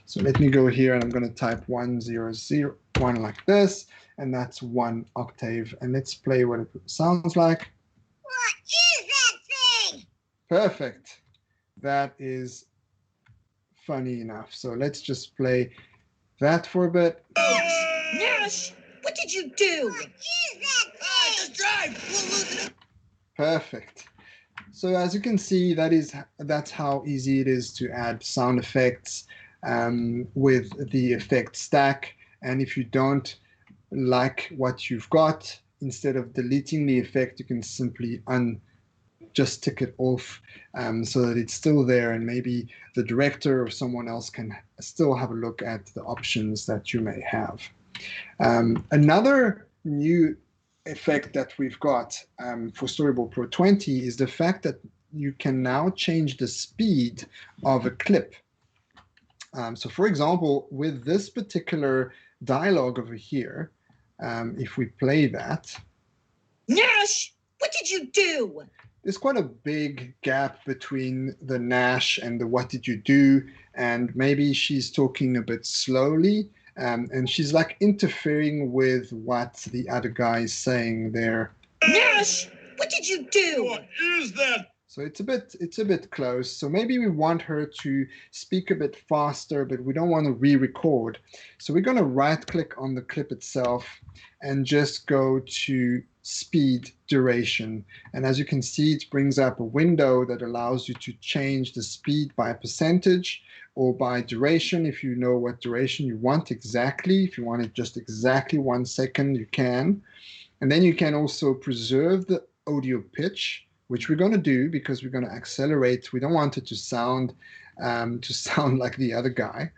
So let me go here and I'm going to type 1001 like this, and that's 1 octave, and let's play what it sounds like. What is that thing? Perfect. That is funny enough. So let's just play that for a bit. Nash, what did you do? What is that thing? Just drive. We'll lose it. Perfect. So as you can see, that's how easy it is to add sound effects with the effect stack. And if you don't like what you've got, instead of deleting the effect, you can simply just tick it off so that it's still there, and maybe the director or someone else can still have a look at the options that you may have. Another new effect that we've got for Storyboard Pro 20 is the fact that you can now change the speed of a clip. So for example, with this particular dialogue over here, if we play that. Nash, what did you do? There's quite a big gap between the Nash and the what did you do, and maybe she's talking a bit slowly, and she's like interfering with what the other guy is saying there. Nash, what did you do? What is that? So it's a bit close. So maybe we want her to speak a bit faster, but we don't want to re-record. So we're going to right-click on the clip itself and just go to speed duration. And as you can see, it brings up a window that allows you to change the speed by a percentage or by duration. If you know what duration you want exactly, if you want it just exactly 1 second, you can. And then you can also preserve the audio pitch, which we're going to do because we're going to accelerate. We don't want it to sound like the other guy.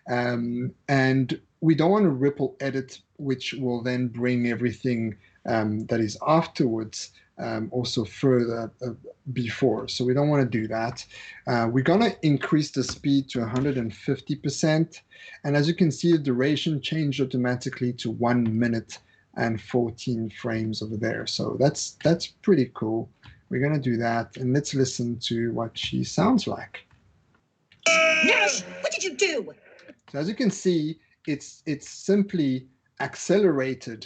And we don't want to ripple edit, which will then bring everything that is afterwards also further before. So we don't want to do that. We're going to increase the speed to 150%. And as you can see, the duration changed automatically to 1 minute and 14 frames over there. So that's pretty cool. We're going to do that, and let's listen to what she sounds like. Nash, what did you do? So as you can see, it's simply accelerated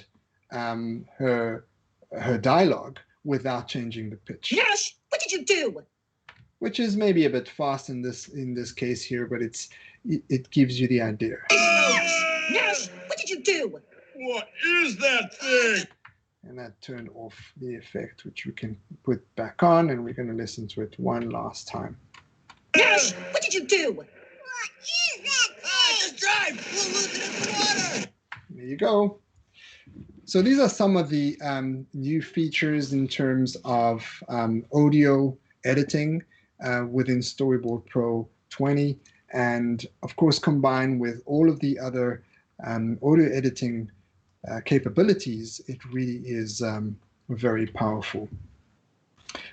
her dialogue without changing the pitch. Nash, what did you do? Which is maybe a bit fast in this case here, but it gives you the idea. Nash, what did you do? What is that thing? And that turned off the effect, which we can put back on, and we're going to listen to it one last time. Nash, what did you do? What is that thing? Just drive. We'll lose it in the water. There you go. So these are some of the new features in terms of audio editing within Storyboard Pro 20, and of course combined with all of the other audio editing capabilities, it really is very powerful.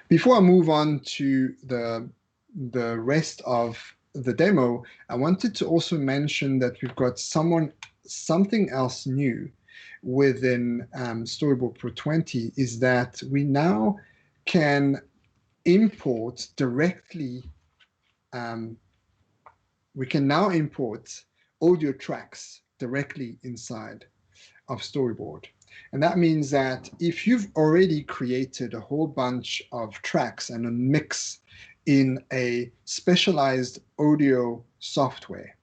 Before I move on to the rest of the demo, I wanted to also mention that we've got something else new within Storyboard Pro 20 is that we now can import directly. We can now import audio tracks directly inside of Storyboard. And that means that if you've already created a whole bunch of tracks and a mix in a specialized audio software,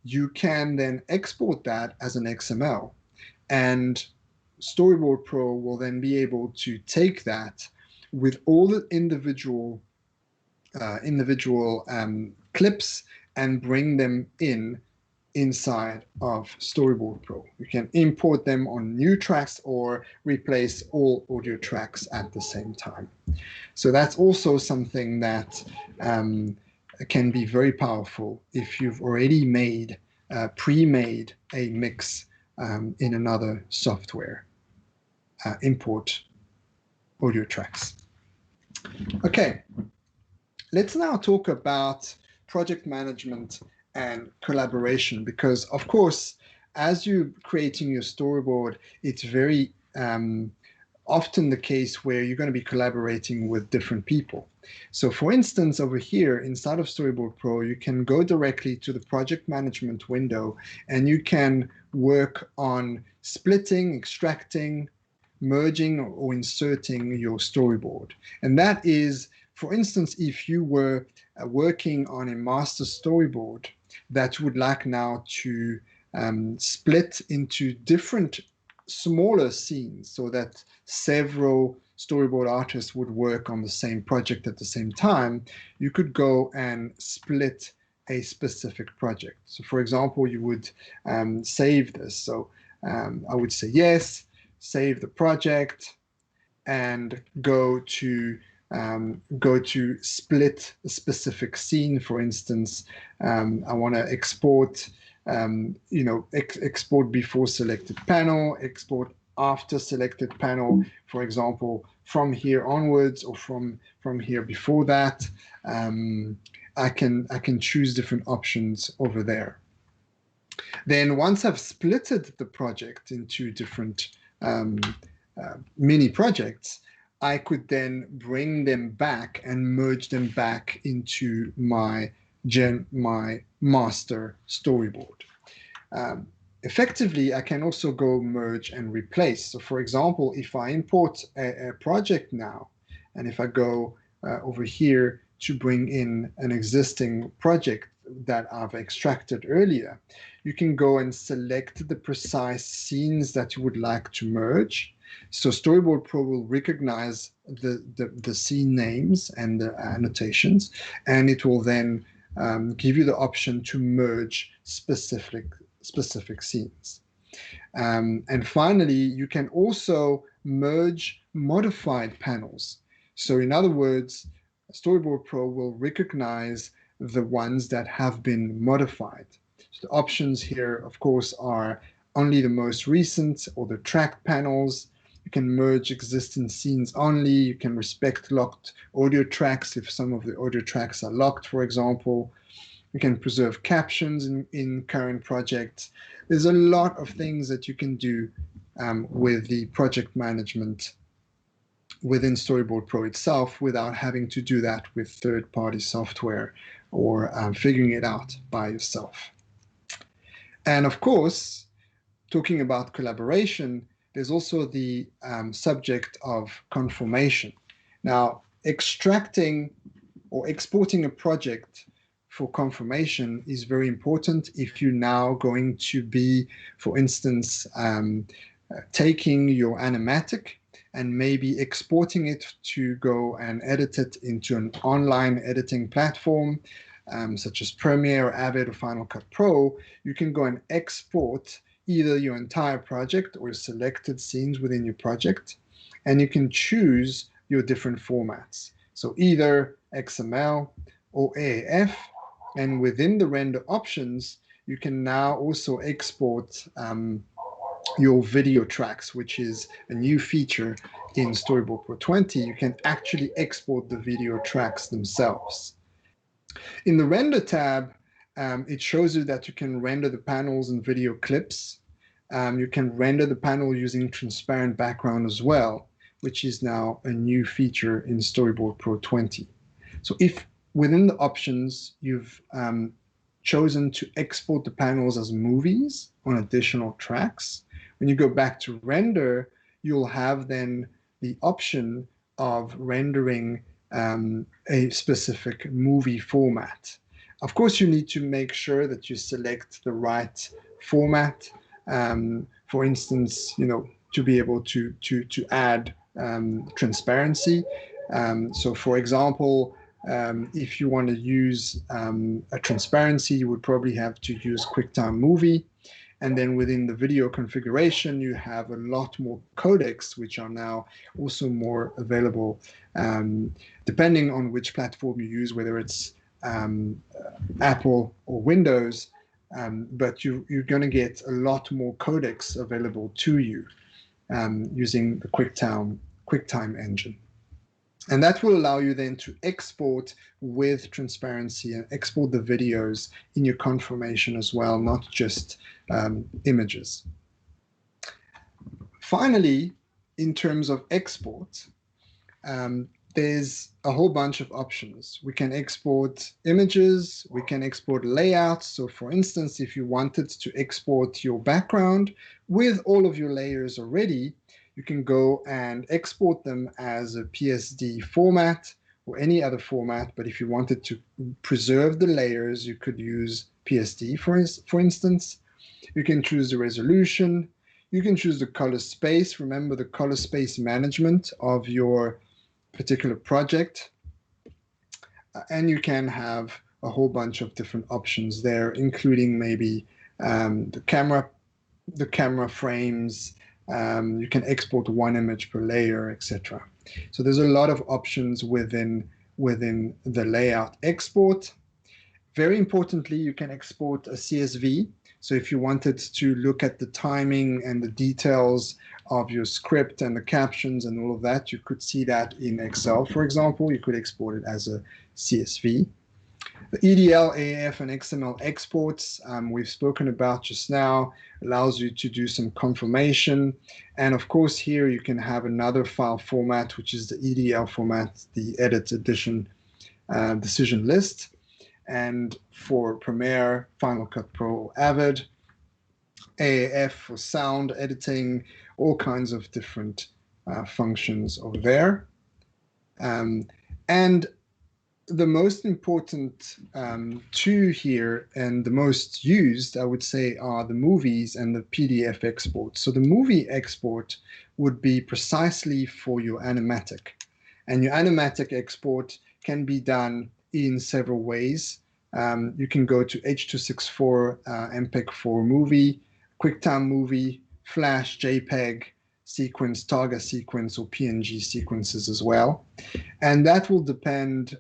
you can then export that as an XML. And Storyboard Pro will then be able to take that with all the individual clips and bring them inside of Storyboard Pro. You can import them on new tracks or replace all audio tracks at the same time. So that's also something that can be very powerful if you've already pre-made a mix in another software. Import audio tracks. Okay, let's now talk about project management and collaboration, because of course as you're creating your storyboard, it's very often the case where you're going to be collaborating with different people. So for instance, over here inside of Storyboard Pro, you can go directly to the project management window and you can work on splitting, extracting, merging, or inserting your storyboard. And that is, for instance, if you were working on a master storyboard that you would like now to split into different smaller scenes so that several storyboard artists would work on the same project at the same time, you could go and split a specific project. So for example, you would save this. So I would say yes, save the project, and go to split a specific scene. For instance, I want to export, export before selected panel, export after selected panel, for example, from here onwards or from here before that. I can choose different options over there. Then once I've splitted the project into different mini projects, I could then bring them back and merge them back into my master storyboard. Effectively, I can also go merge and replace. So for example, if I import a project now, and if I go over here to bring in an existing project that I've extracted earlier, you can go and select the precise scenes that you would like to merge. So Storyboard Pro will recognize the scene names and the annotations, and it will then give you the option to merge specific scenes. And finally, you can also merge modified panels. So in other words, Storyboard Pro will recognize the ones that have been modified. So the options here, of course, are only the most recent or the tracked panels. You can merge existing scenes only. You can respect locked audio tracks if some of the audio tracks are locked, for example. You can preserve captions in current projects. There's a lot of things that you can do with the project management within Storyboard Pro itself without having to do that with third-party software or figuring it out by yourself. And of course, talking about collaboration, there's also the subject of conformation. Now, extracting or exporting a project for conformation is very important if you're now going to be, for instance, taking your animatic and maybe exporting it to go and edit it into an online editing platform, such as Premiere, Avid, or Final Cut Pro. You can go and export either your entire project or selected scenes within your project, and you can choose your different formats. So either XML or AAF, and within the render options, you can now also export your video tracks, which is a new feature in Storyboard Pro 20. You can actually export the video tracks themselves. In the render tab, it shows you that you can render the panels and video clips. You can render the panel using transparent background as well, which is now a new feature in Storyboard Pro 20. So if within the options, you've chosen to export the panels as movies on additional tracks, when you go back to render, you'll have then the option of rendering a specific movie format. Of course, you need to make sure that you select the right format. For instance, to be able to add transparency. So for example, if you want to use a transparency, you would probably have to use QuickTime Movie. And then within the video configuration, you have a lot more codecs, which are now also more available, depending on which platform you use, whether it's Apple or Windows. But you're going to get a lot more codecs available to you using the QuickTime engine. And that will allow you then to export with transparency and export the videos in your confirmation as well, not just images. Finally, in terms of export, there's a whole bunch of options. We can export images, we can export layouts. So for instance, if you wanted to export your background with all of your layers already, you can go and export them as a PSD format or any other format. But if you wanted to preserve the layers, you could use PSD, for instance. You can choose the resolution. You can choose the color space. Remember the color space management of your particular project. And you can have a whole bunch of different options there, including maybe the camera frames. You can export one image per layer, etc. So there's a lot of options within the layout export. Very importantly, you can export a CSV. So if you wanted to look at the timing and the details of your script and the captions and all of that, you could see that in Excel, for example. You could export it as a CSV. The EDL, AAF, and XML exports we've spoken about just now, allows you to do some confirmation. And of course, here you can have another file format, which is the EDL format, the edit edition decision list. And for Premiere, Final Cut Pro, or Avid, AAF for sound editing, all kinds of different functions over there. And the most important two here and the most used, I would say, are the movies and the PDF export. So the movie export would be precisely for your animatic. And your animatic export can be done in several ways. You can go to H.264, MPEG-4 movie, QuickTime movie, Flash, JPEG, sequence, Targa sequence, or PNG sequences as well. And that will depend,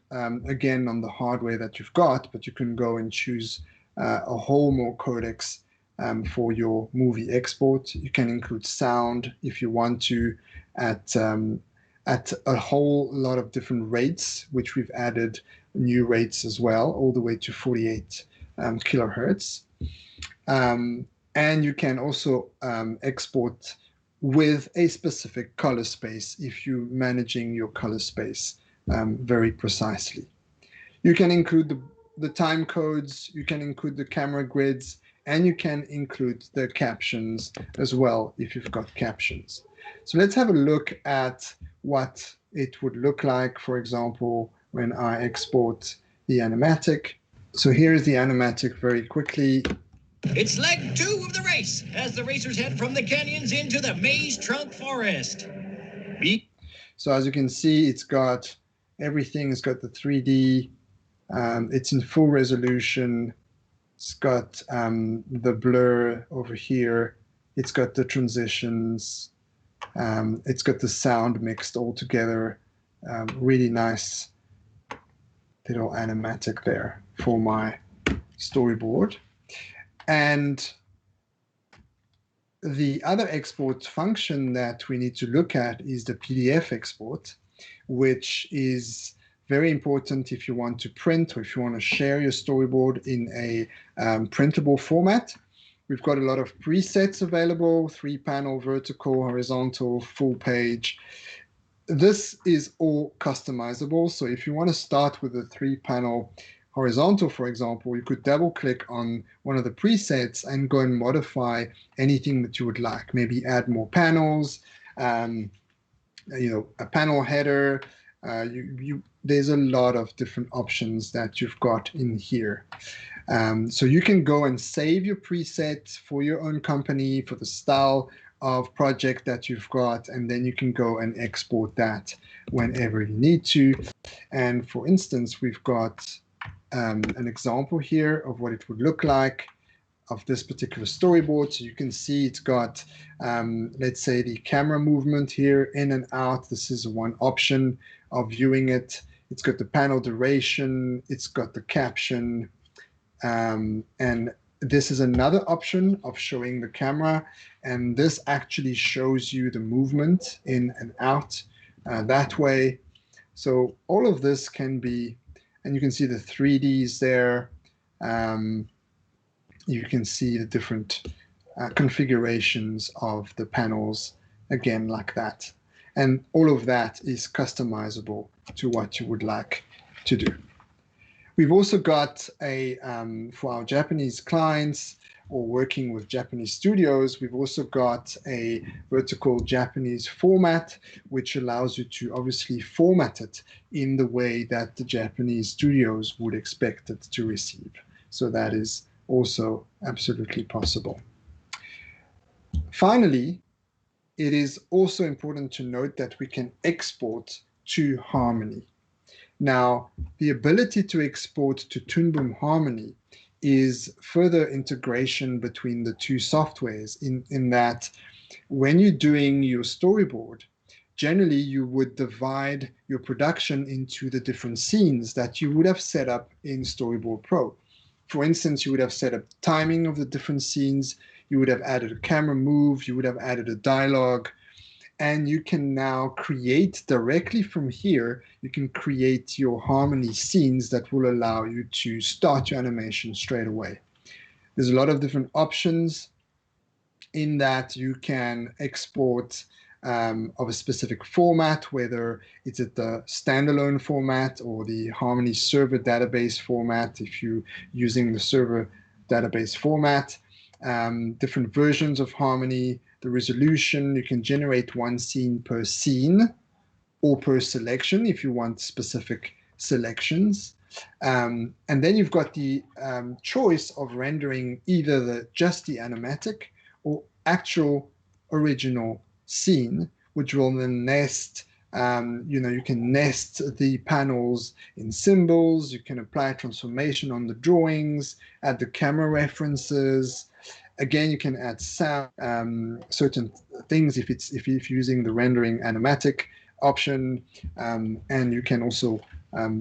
again, on the hardware that you've got, but you can go and choose a whole more codecs for your movie export. You can include sound if you want to at a whole lot of different rates, which we've added new rates as well, all the way to 48 kilohertz. And you can also export with a specific color space if you're managing your color space very precisely. You can include the time codes, you can include the camera grids, and you can include the captions as well if you've got captions. So let's have a look at what it would look like, for example, when I export the animatic. So here's the animatic very quickly. It's leg 2 of the race as the racers head from the canyons into the maze trunk forest. So as you can see, it's got everything. It's got the 3D. It's in full resolution. It's got the blur over here. It's got the transitions. It's got the sound mixed all together. Really nice little animatic there for my storyboard. And the other export function that we need to look at is the PDF export, which is very important if you want to print or if you want to share your storyboard in a printable format. We've got a lot of presets available, 3-panel, vertical, horizontal, full page. This is all customizable. So if you want to start with a 3-panel horizontal, for example, you could double click on one of the presets and go and modify anything that you would like. Maybe add more panels, a panel header. There's a lot of different options that you've got in here. So you can go and save your presets for your own company, for the style of project that you've got, and then you can go and export that whenever you need to. And for instance, we've got an example here of what it would look like of this particular storyboard. So you can see it's got, let's say, the camera movement here in and out. This is one option of viewing it. It's got the panel duration. It's got the caption. And this is another option of showing the camera. And this actually shows you the movement in and out that way. So all of this can be, and you can see the 3Ds there. You can see the different configurations of the panels, again, like that. And all of that is customizable to what you would like to do. We've also got a, for our Japanese clients or working with Japanese studios, we've also got a vertical Japanese format, which allows you to obviously format it in the way that the Japanese studios would expect it to receive. So that is also absolutely possible. Finally, it is also important to note that we can export to Harmony. Now, the ability to export to Toon Boom Harmony is further integration between the two softwares in that when you're doing your storyboard, generally you would divide your production into the different scenes that you would have set up in Storyboard Pro. For instance, you would have set up timing of the different scenes, you would have added a camera move, you would have added a dialogue, and you can now create directly from here, you can create your Harmony scenes that will allow you to start your animation straight away. There's a lot of different options in that you can export of a specific format, whether it's at the standalone format or the Harmony server database format, if you're using the server database format, different versions of Harmony, the resolution, you can generate one scene per scene or per selection if you want specific selections. And then you've got the choice of rendering either just the animatic or actual original scene, which will then nest, you can nest the panels in symbols, you can apply transformation on the drawings, add the camera references. Again, you can add sound, certain things if you're using the rendering animatic option, and you can also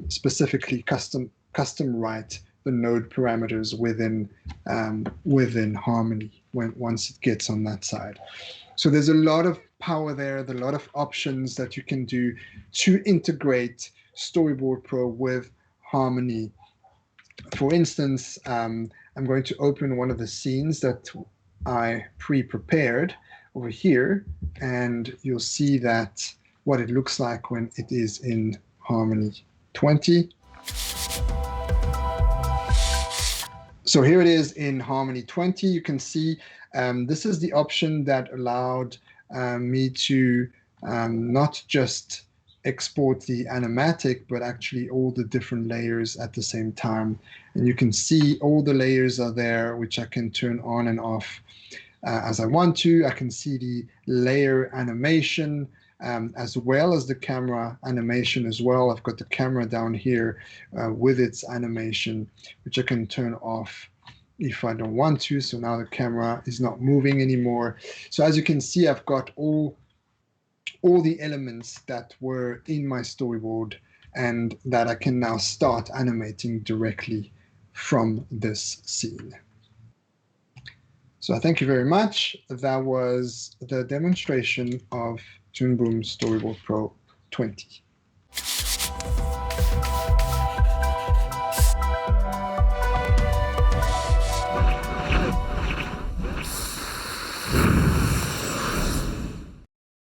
specifically custom write the node parameters within Harmony once it gets on that side. So there's a lot of power there, a lot of options that you can do to integrate Storyboard Pro with Harmony. For instance, I'm going to open one of the scenes that I pre-prepared over here, and you'll see that what it looks like when it is in Harmony 20. So here it is in Harmony 20. You can see this is the option that allowed me to not just export the animatic, but actually all the different layers at the same time. And you can see all the layers are there, which I can turn on and off as I want to. I can see the layer animation as well as the camera animation as well. I've got the camera down here with its animation, which I can turn off if I don't want to. So now the camera is not moving anymore. So as you can see, I've got all the elements that were in my storyboard and that I can now start animating directly from this scene. So thank you very much. That was the demonstration of Toon Boom Storyboard Pro 20.